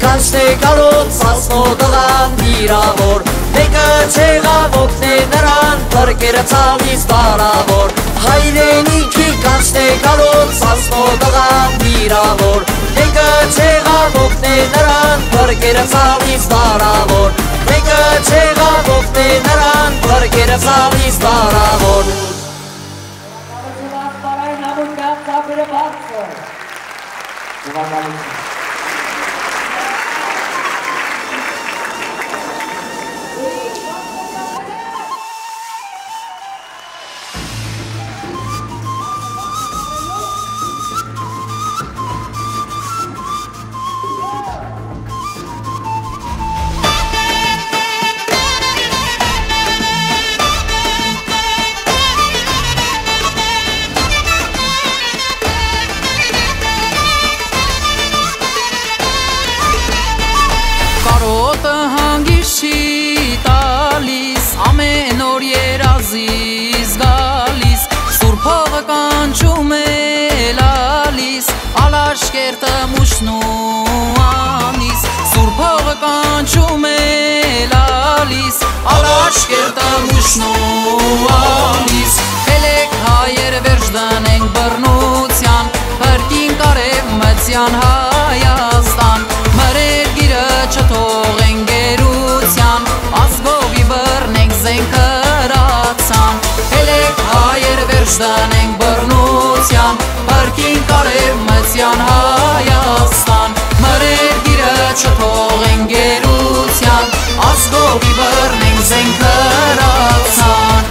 Kaçte karot sasno dagan giravor Beka çega vokte naran pergira taviz daravor Hayden iki kaçte karot sasno dagan giravor Beka çega vokte naran pergira taviz daravor Beka çega vokte naran pergira taviz daravor Աշկերտը մուշնու անիս Սուրբ հողը կանչում է աշկերտը մուշնուանիս Հելեք հայեր վերջ դնենք բռնության Հրկին կարև մծյան Հայաստան Մրեր գիրը չթողենք գերության Ազգովի բռնենք զենքը ռացան Հելեք հայեր վերջ դնենք բռնության Հրկին կարև մծյան Հայաստան Մրեր գիրը չթողենք գերության Ազգովի բռնենք զենքը ռացան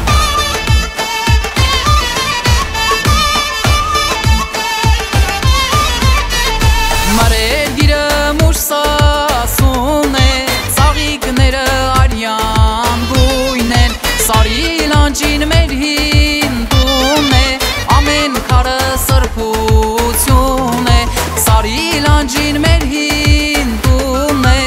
Մրեր գիրը մուշսասուն է Ծաղիկները արյան գույն են Սարի լանջին մեր հինտուն է Ամեն քարը սրբություն է Սարի լանջին մեր հինտուն է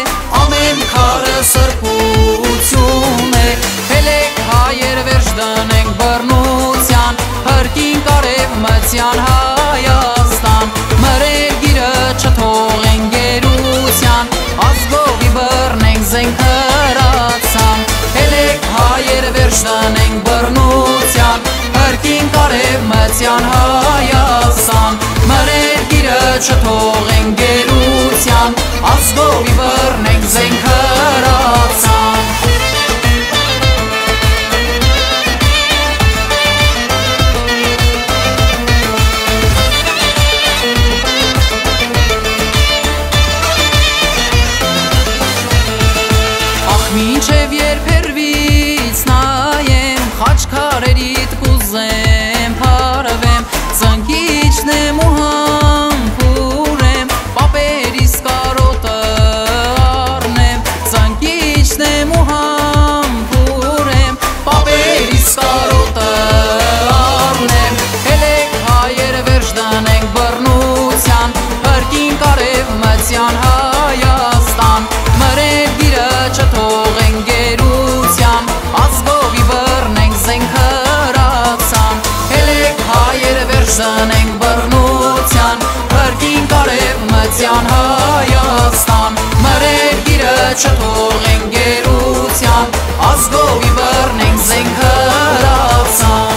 Ամեն քարը սրբություն է Հելեք հայեր վերջ դնենք բռնության Հրկին կարև մծյան Հայաստան Մրեր գիրը չթողենք գերության Ազգովի բռնենք զենքը ռացան Հելեք հայեր վերջ դնենք բռնության Հրկին կարև մծյան Հայաստան Մրեր գիրը չթողենք գերության Ազգովի բռնենք զենքը ռացան Մինչև երբերվից նայեմ Խաչքարերիդ կուզեմ փարվեմ Ծնկիչնեմ ու համբուրեմ Պապերիս կարոտը առնեմ Ծնկիչնեմ ու համբուրեմ Պապերիս կարոտը առնեմ Հելեք հայեր վերջ դնենք բռնության Հրկին կարև մծյան Հայաստան Մրեր գիրը չթողենք գերության Ազգովի բռնենք զենքը ռացան Հելեք հայեր վերջ դնենք բռնության Հրկին կարև մծյան Հայաստան Մրեր գիրը չթողենք գերության Ազգովի բռնենք զենքը ռացան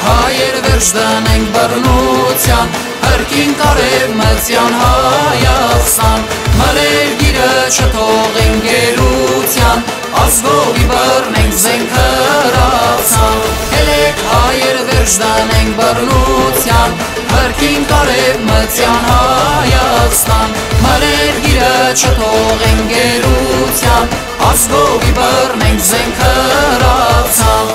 Հայեր վերջ դնենք բռնության Հրկին կարև մծյան Հայաստան Մրեր գիրը չթողենք գերության Ազգովի բռնենք զենքը ռացան Հելեք հայեր վերջ դնենք բռնության Հրկին կարև մծյան Հայաստան Մրեր գիրը չթողենք գերության Ազգովի բռնենք զենքը ռացան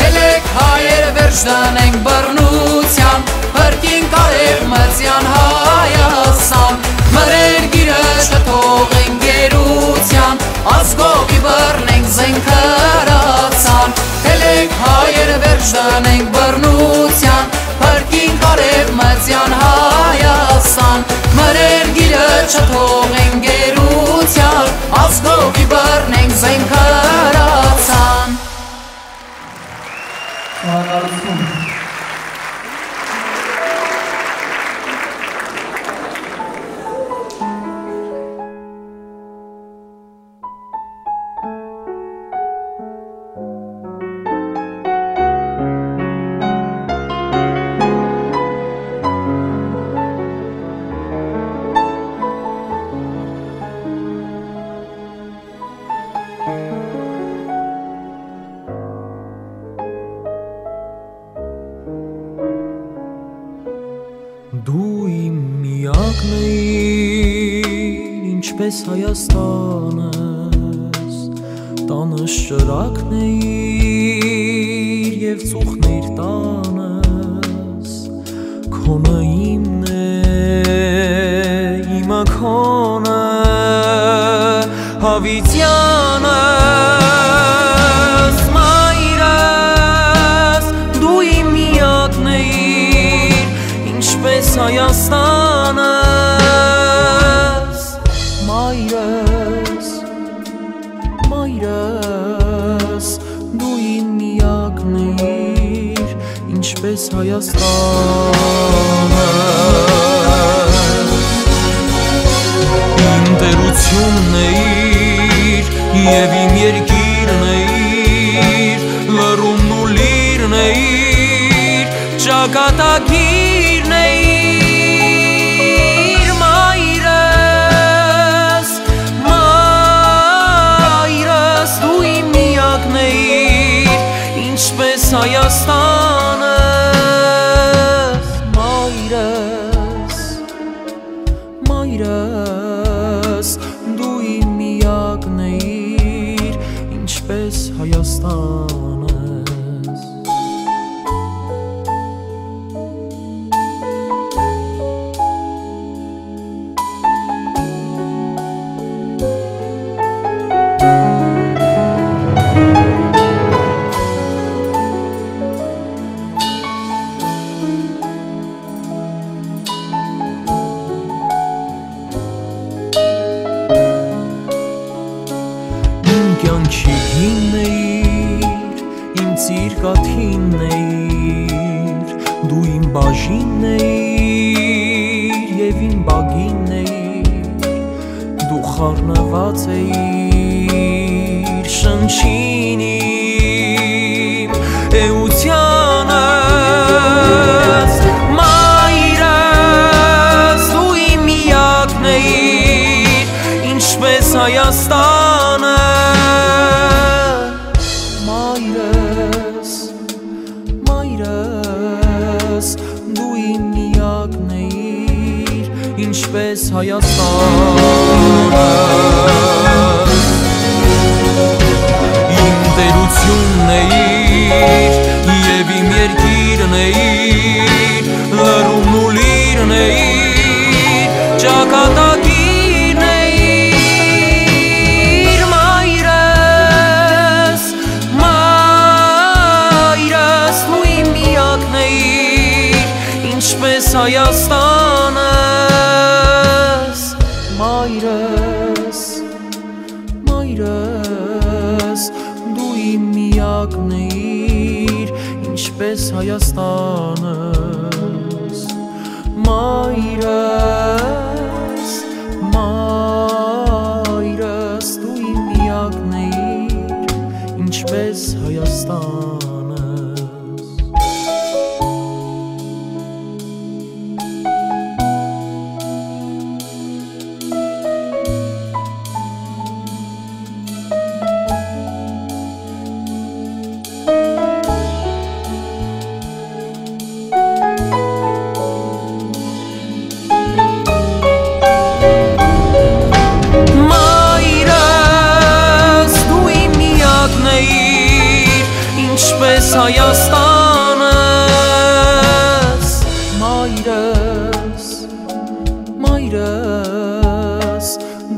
Հելեք հայեր վերջ դնենք բռնության Հրկին կարև մծյան Հայաստան Մրեր գիրը չթողենք գերության Ազգովի բռնենք զենքը ռացան Հելեք հայեր վերջ դնենք բռնության Հրկին կարև մծյան Հայաստան Մրեր գիրը չթողենք գերության Ազգովի բռնենք զենքը ռացան Շնորհակալություն Դու իմ միակն էիր, ինչպես Հայաստանս, տանս շրակն էիր և ծուխներ տանս, քոնը իմն է, իմը քոնը, հավիտյանս, մայրս, դու իմ միակն էիր, ինչպես Հայաստանս Մայրս դու իմ միակն էիր ինչպես Հայաստանս Իմ տերությունն էիր և իմ երկիրն էիր լռումն ու լիրն էիր ճակատագիրն էիր Մայրս դու իմ միակն էիր ինչպես Հայաստանս Մայրս դու իմ միակն էիր ինչպես Հայաստանս Կյանքի հիմն էիր, իմ ծիրկաթինն էիր, դու իմ բաժինն էիր և իմ բագինն էիր, դու խառնված էիր շնչին իմ էությանս Մայրս դու իմ միակն էիր, ինչպես Հայաստանը Մայրս դու իմ միակն էիր ինչպես Հայաստանս Իմ տերությունն էիր և իմ երկիրն էիր լռումն ու լիրն էիր ճակատագիրն էիր Մայրս դու իմ միակն էիր ինչպես Հայաստանս Մայրս դու իմ միակն էիր ինչպես Հայաստանս Մայրս դու իմ միակն էիր ինչպես Հայաստանս ինչպես Հայաստանս Մայրս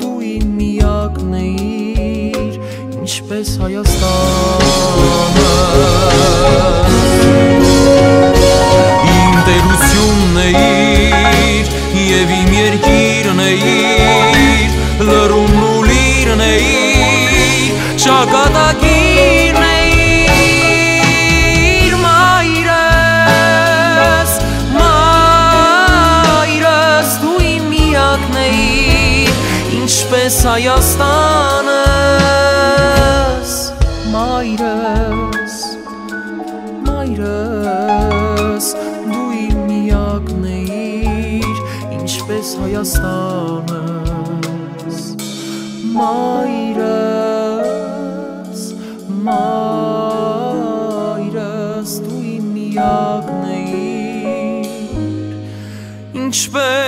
դու իմ միակն էիր ինչպես Հայաստանս Իմ տերությունն էիր և իմ երկիրն էիր լռումն ու լիրն էիր ճակատագիրն էիր ինչպես Հայաստանս Մայրս դու իմ միակն էիր ինչպես Հայաստանս Մայրս դու իմ միակն էիր ինչպես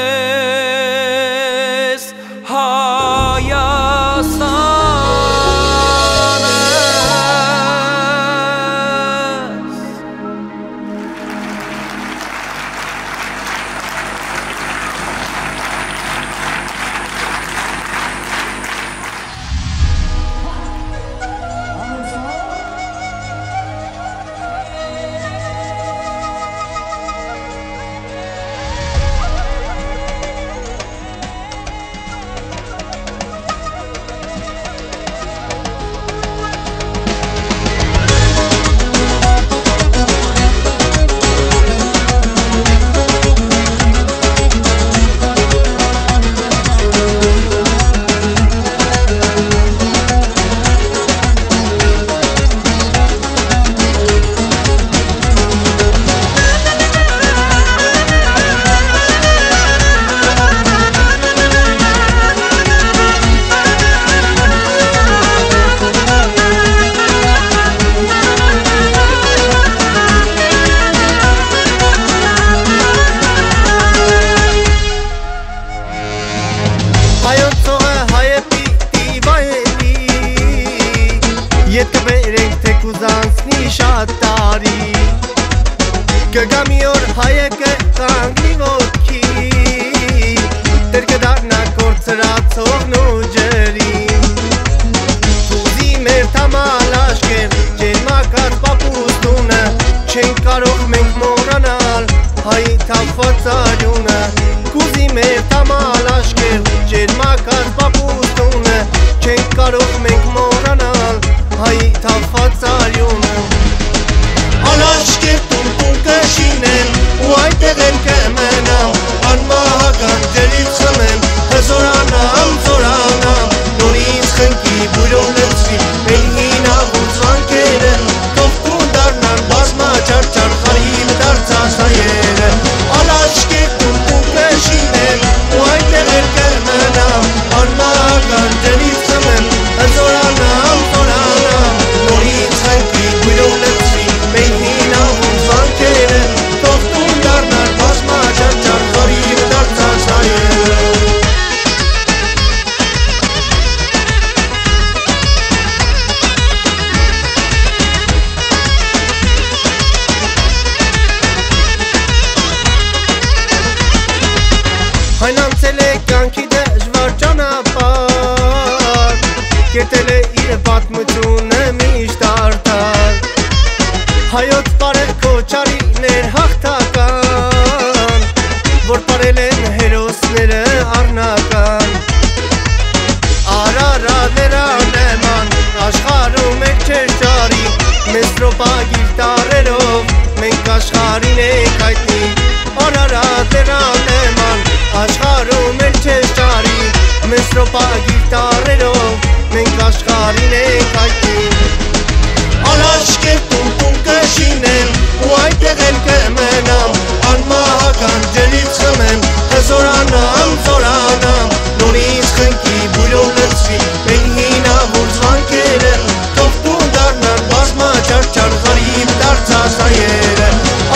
թափված արյունը Կուզի մեր թամալ աշկել ջերմակած պապուստունը Չենք կարող մենք մոռանալ հայի թափված արյունը Ալաշկեր տուն կշինեմ ու այդտեղ եմ կմնամ Անմահական ջերից խմեմ հզորանամ զորանամ Նորից խնկի բույրով լցվի մեր հինավուց վանքերը Թող տուն դառնան բազմա չարչար խարիվ դարձած հայերը Ալաշկեր տուն կշինեմ ու այդտեղ եմ կմնամ Անմահական ջերից խմեմ հզորանամ զորանամ Նորից խնկի բույրով լցվի մեր հինավուց վանքերը Թող տուն դառնան բազմա չարչար խարիվ դարձած հայերը Այն անցել է կյանքի դժվար ճանապարհ Կերտել է իր պատմությունը միշտ արդար Հայոց բարեքոչարիներ հաղթական Որ պարել են հերոսները առնական Արարատներան նման աշխարհում եք չեր ճարի Մեզ ռոպագիր տարերով մենք աշխարհին ենք հայտնի Արարատներան նման աշխարհում եք չեր ճարի Մեզ ռոպագիր տարերով մենք աշխարհին ենք հայտնի Ալաշկեր տուն կշինեմ ու այդտեղ եմ կմնամ Անմահական ջերից խմեմ հզորանամ զորանամ Նորից խնկի բույրով լցվի մեր հինավուց վանքերը Թող տուն դառնան բազմա չարչար խարիվ դարձած հայերը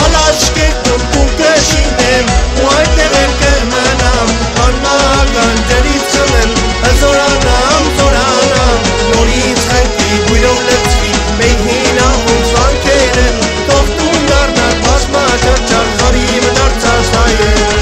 Ալաշկեր տուն կշինեմ ու այդտեղ եմ կմնամ Անմահական ջերից խմեմ հզորանամ զորանամ Նորից խնկի բույրով լցվի մեր հինավուց վանքերը Թող տուն դառնան բազմա չարչար խարիվ դարձած հայերը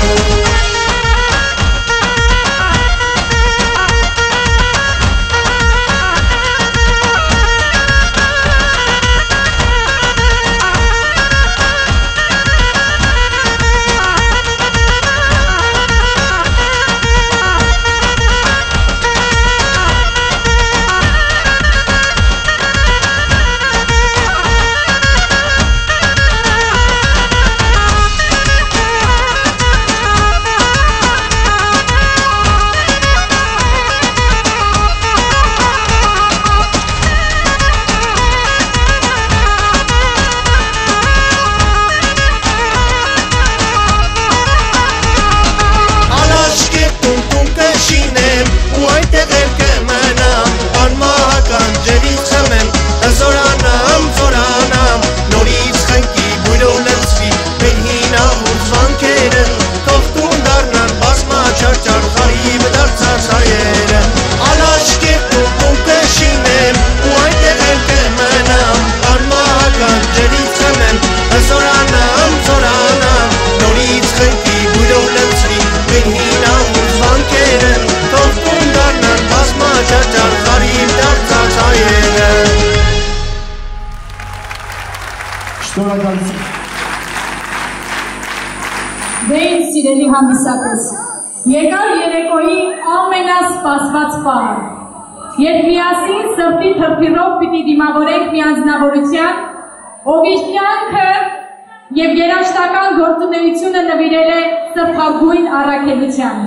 Դեյն սիրելի հանդիսատես, եկար երեկոյի ամենասպասված պահը, երբ միասին սրտի թրթիրով պիտի դիմավորենք մի անձնավորության, ով իր կյանքը և երաշտական գործունեությունը նվիրել է սրբագույն առաքելության։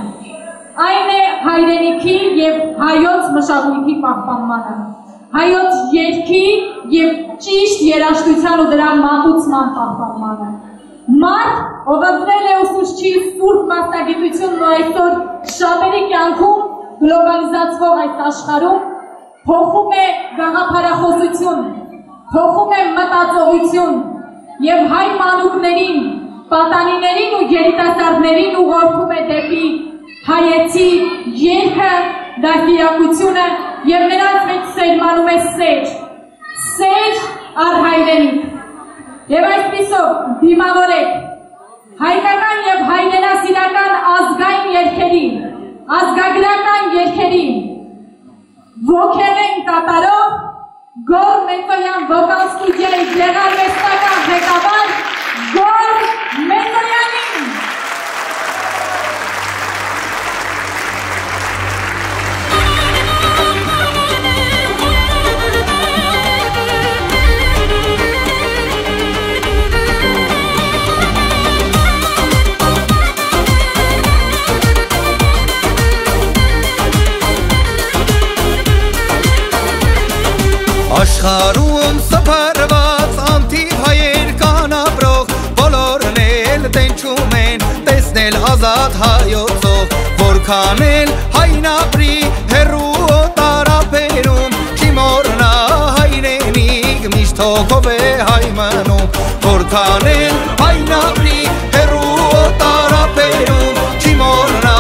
Այն է հայրենիքի և հայոց մշակույթի պահպանմանը, հայոց երգի և ճիշտ երաժշտության ու դրա մատուցման պահպանմանը։ Մարդ, ով ընտրել է ուսուցչի սուրբ մասնագիտությունն ու այսօր շատերի կյանքում գլոբալիզացվող այս աշխարհում փոխում է գաղափարախոսություն, փոխում է մտածողություն և հայ մանուկներին, պատանիներին ու երիտասարդներին ուղղորդում է դեպի հայեցի երգը, դաստիարակությունը և նրանց մեջ սերմանում է սեր առ հայրենիք։ Եվ այսպիսով դիմավորեք հայկական և հայրենասիրական ազգային երգերին, ազգագրական երգերին, ոգեղեն կատարող Գոր Մետոյան վոկալ ստուդիայի գեղարվեստական ղեկավար Գոր Մետոյանին։ Աշխարհում սփռված անթիվ հայեր կան ապրող բոլորն էլ տենչում են տեսնել ազատ հայոցով որքան էլ հայն ապրի հեռու տարապերում չի մոռնա հայրենիք միշտ հոգով է հայ մնում որքան էլ հայն ապրի հեռու տարապերում չի մոռնա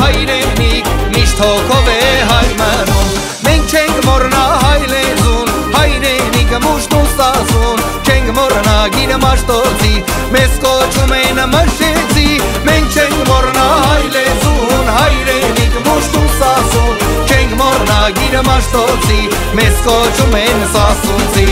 հայրենիք միշտ հոգով է հայ մնում մենք չենք մոռնա հայ լեզուն հայրենիքը մուշտ ու սազուն չենք մոռնա գինը մաշտոցի մեզ կոչում են մշեցի մենք չենք մոռնա հայ լեզուն հայրենիքը մուշտ ու սազուն չենք մոռնա գինը մաշտոցի մեզ կոչում են սասունցի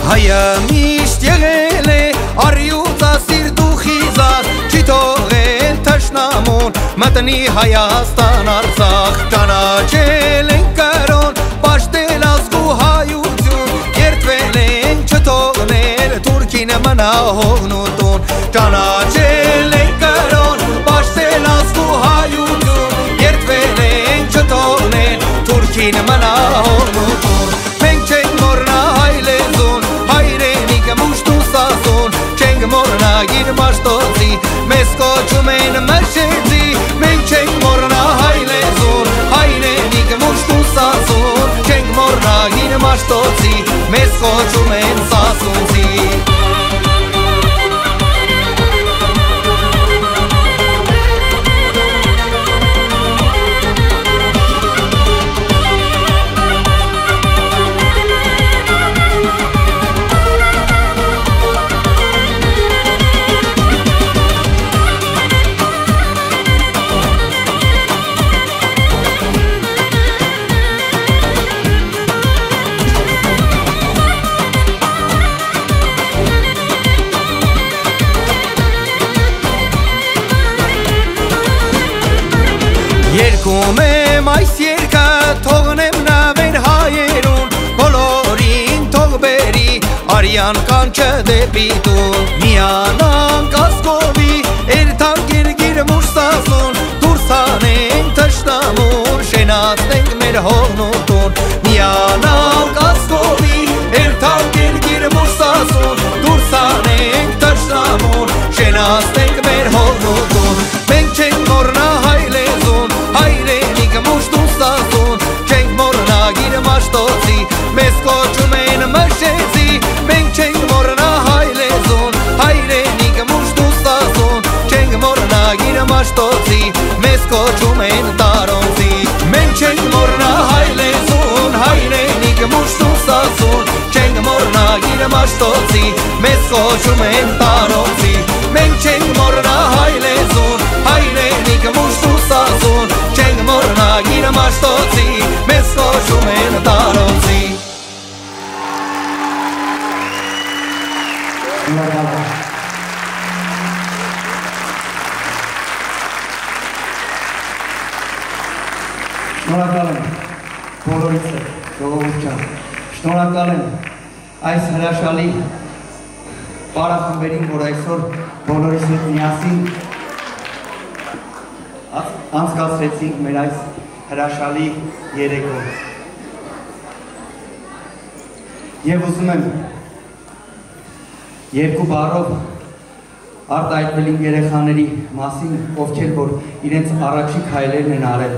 Հայը միշտ եղել է առյուծասիր դուխիզած չի թողել թշնամուն մտնի Հայաստան Արցախ ճանաչել ենք կրոն պաշտել ազգու հայություն երդվել ենք չթողնել թուրքին մնա հողնուտուն ճանաչել ենք կրոն պաշտել ազգու հայություն երդվել ենք չթողնել թուրքին մնա հողնուտուն մենք չենք մոռնա հայ լեզուն հայրենիքը մուշտ ու սազուն չենք մոռնա գիր մաշտոցի մեզ կոչում են մշեցի մենք չենք մոռնա հայ լեզուն հայրենիքը մուշտ ու սազուն չենք մոռնա գիր մաշտոցի մեզ կոչում են սասունցի Երկում եմ այս երկը թողնեմ նավեր հայերուն բոլորին թող բերի արյան կանչը դեպի տուն միանանք ասկովի երթանք երգիր մուրսասուն դուրս հանենք թշնամուն շենացնենք մեր հողնուտուն միանանք ասկովի երթանք երգիր մուրսասուն դուրս հանենք թշնամուն շենացնենք մեր հողնուտուն մենք չենք մոռնա հայ լեզուն հայրենիքը մուշտ ու սազուն չենք մոռնա գիր մաշտոցի մեզ կոչում են մշեցի մենք չենք մոռնա հայ լեզուն հայրենիքը մուշտ ու սազուն չենք մոռնա գիր մաշտոցի մեզ կոչում են տարոնցի մենք չենք մոռնա հայ լեզուն հայրենիքը մուշտ ու սազուն չենք մոռնա գիր մաշտոցի մեզ կոչում են տարոնցի մենք չենք մոռնա հայ լեզուն հայրենիքը մուշտ ու սազուն չենք մոռնա գիր մաշտոցի մեզ կոչում են տարոնցի Շնորհակալ եմ բոլորիցս ժողովուրդ ջան շնորհակալ եմ այս հրաշալի պարախմբերին որ այսօր բոլորիս հետ միասին անցկացրեցինք մեր այս հրաշալի երեկո եւ ուզում եմ երկու բառով արտահայտվել իմ երեխաների մասին ովքեր որ իրենց առաջին քայլերն են արել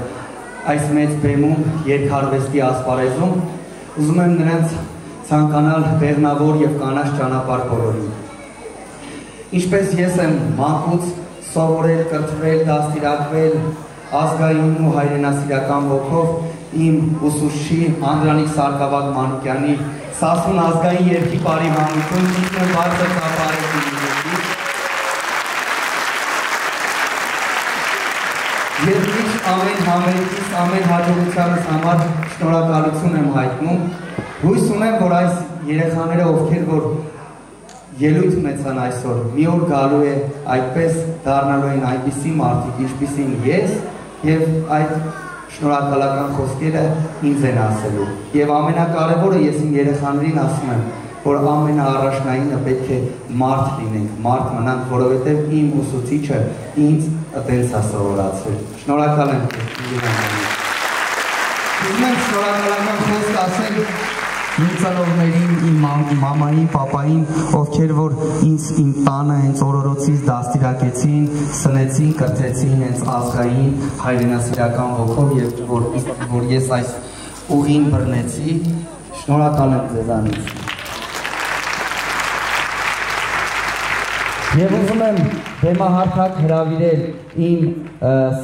այս մեծ բեմում երգարվեստի ասպարեզում ուզում եմ նրանց ցանկանալ բեղնավոր եւ կանաչ ճանապարհ բոլորին ինչպես ես եմ մանկուց սովորել կրթվել դաստիարակվել ազգային ու հայրենասիրական ոգով իմ ուսուցչի Անդրանիկ Սարգսակ Մանուկյանի Սասուն ազգային երգի պարիվանություն ճիշտ է բարձր կապարեցին Ես միշտ ամեն համերգից, ամեն հաջողությանս համար շնորհակալություն եմ հայտնում։ Հույս ունեմ, որ այս երեխաները, ովքեր որ ելույթ ունեցան այսօր, մի օր գալու է այդպես դառնալու են այնպիսի մարդիկ, ինչպիսին ես, եւ այդ շնորհակալական խոսքերը ինձ են ասելու։ Եվ ամենակարևորը ես իմ երեխաներին ասում եմ, որ ամենաառաջնայինը պետք է մարդ լինենք, մարդ մնանք, որովհետև իմ ուսուցիչը ինձ այդպես է սովորացրել։ Շնորհակալ եմ։ Ուզում եմ շնորհակալական խոսք ասել իմ ծնողներին, իմ մամային, պապային, ովքեր որ ինձ իմ տանը հենց օրորոցից դաստիարակեցին, սնեցին, կրթեցին հենց ազգային հայրենասիրական ոգով եւ որ ես այս ուղին բռնեցի, շնորհակալ եմ ձեզանից։ Եվ ուզում եմ բեմահարթակ հրավիրել իմ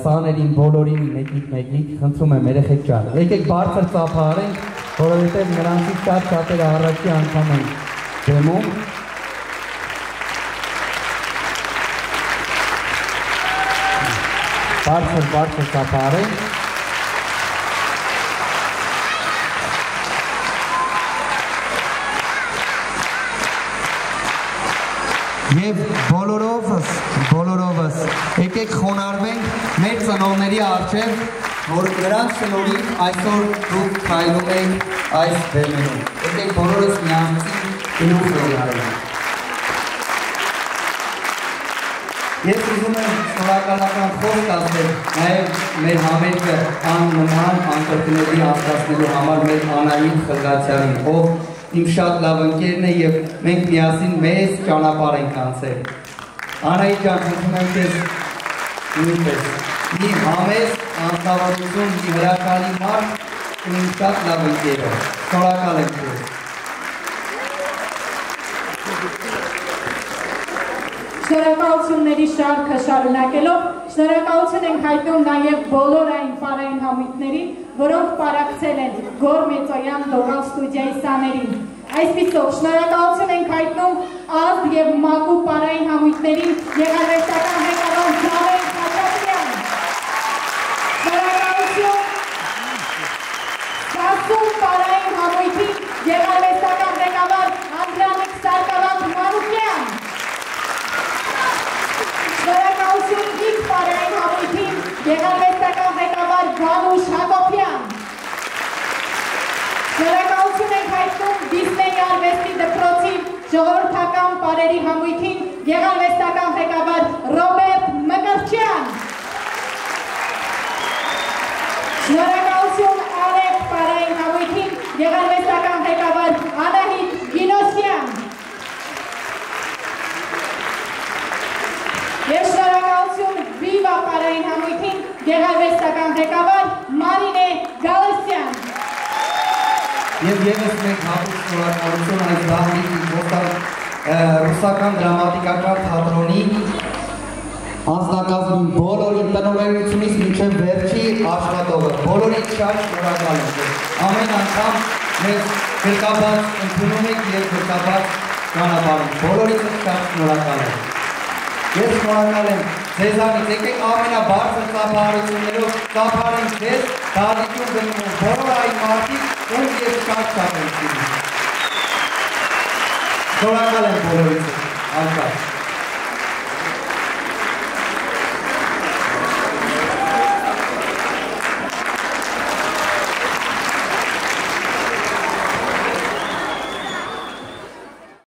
սաներին բոլորին մեկիկ, խնդրում եմ երեխեք ջան, եկեք բարձր ծափահարենք, որովհետև նրանցից շատ-շատերը առաջի անգամ են բեմում։ Բարձր ծափահարենք։ Եվ բոլորովս եկեք խոնարհվենք մեր ծնողների առջև, որ նրանց շնորհիվ այսօր դուք քայլում եք այս բեմերում։ Եկեք բոլորս միասին գնանք խորհարենք։ Ես ուզում եմ շնորհակալական խոսք ասել նաև մեր համերգը աննման անկրկնելի անցկացնելու համար մեր Անահիտ Խրգացյանին, ով իմ շատ լավ ընկերն է եւ մենք միասին մեծ ճանապարհ ենք անցել։ Անահիտ ջան, խնդրում եմ քեզ նույնպես մի համեստ անձնավորություն, մի հրաշալի մարդ ու իմ շատ լավ ընկերը։ Շնորհակալ եմ քեզ։ Շնորհակալությունների շարքը շարունակելով, շնորհակալություն ենք հայտնում նաև բոլոր այն պարային համույթներին, որոնք պարակցել են Գոր Մեծոյան վոկալ ստուդիայի սաներին։ Այսպիսով, շնորհակալություն ենք հայտնում ազգ և մակու պարային համույթներին գեղարվեստական ղեկավար Զավեն Խաչատրյան։ Շնորհակալություն Սասուն պարային համույթին գեղարվեստական ղեկավար Անդրանիկ Սարգսակյան Մանուկյան։ Շնորհակալություն Իք պարային համույթին գեղարվեստական ղեկավար Գանուշ Հակոբյան։ Շնորհակալություն ենք հայտնում Դիսնեյի արվեստի դպրոցի ժողովրդական պարերի համույթին գեղարվեստական ղեկավար Ռոբերտ Մկրտչյան։ Շնորհակալություն Արեգ պարային համույթին գեղարվեստական ղեկավար Անահիտ Գինոսյան։ Եվ շնորհակալություն Վիվա պարային համույթին գեղարվեստական ղեկավար Մարինե Գալստյան։ Եվ ևս մեկ հատուկ շնորհակալություն այս դահլիճի ռուսական դրամատիկական թատրոնի անձնակազմին բոլորի տնօրենությունից մինչև վերջի աշխատողը, բոլորին շատ շնորհակալ եմ։ Ամեն անգամ մեզ գրկաբաց ընդունում եք և գրկաբաց ճանապարհում, բոլորից շատ շնորհակալ եմ։ Ես շնորհակալ եմ ձեզանից, եկեք ամենաբարձր ծափահարություններով ծափահարենք ձեզ դահլիճում գնում բոլոր այն մարդիկ, ում ես շատ եմ սիրում։ Շնորհակալ եմ բոլորից, անկապ։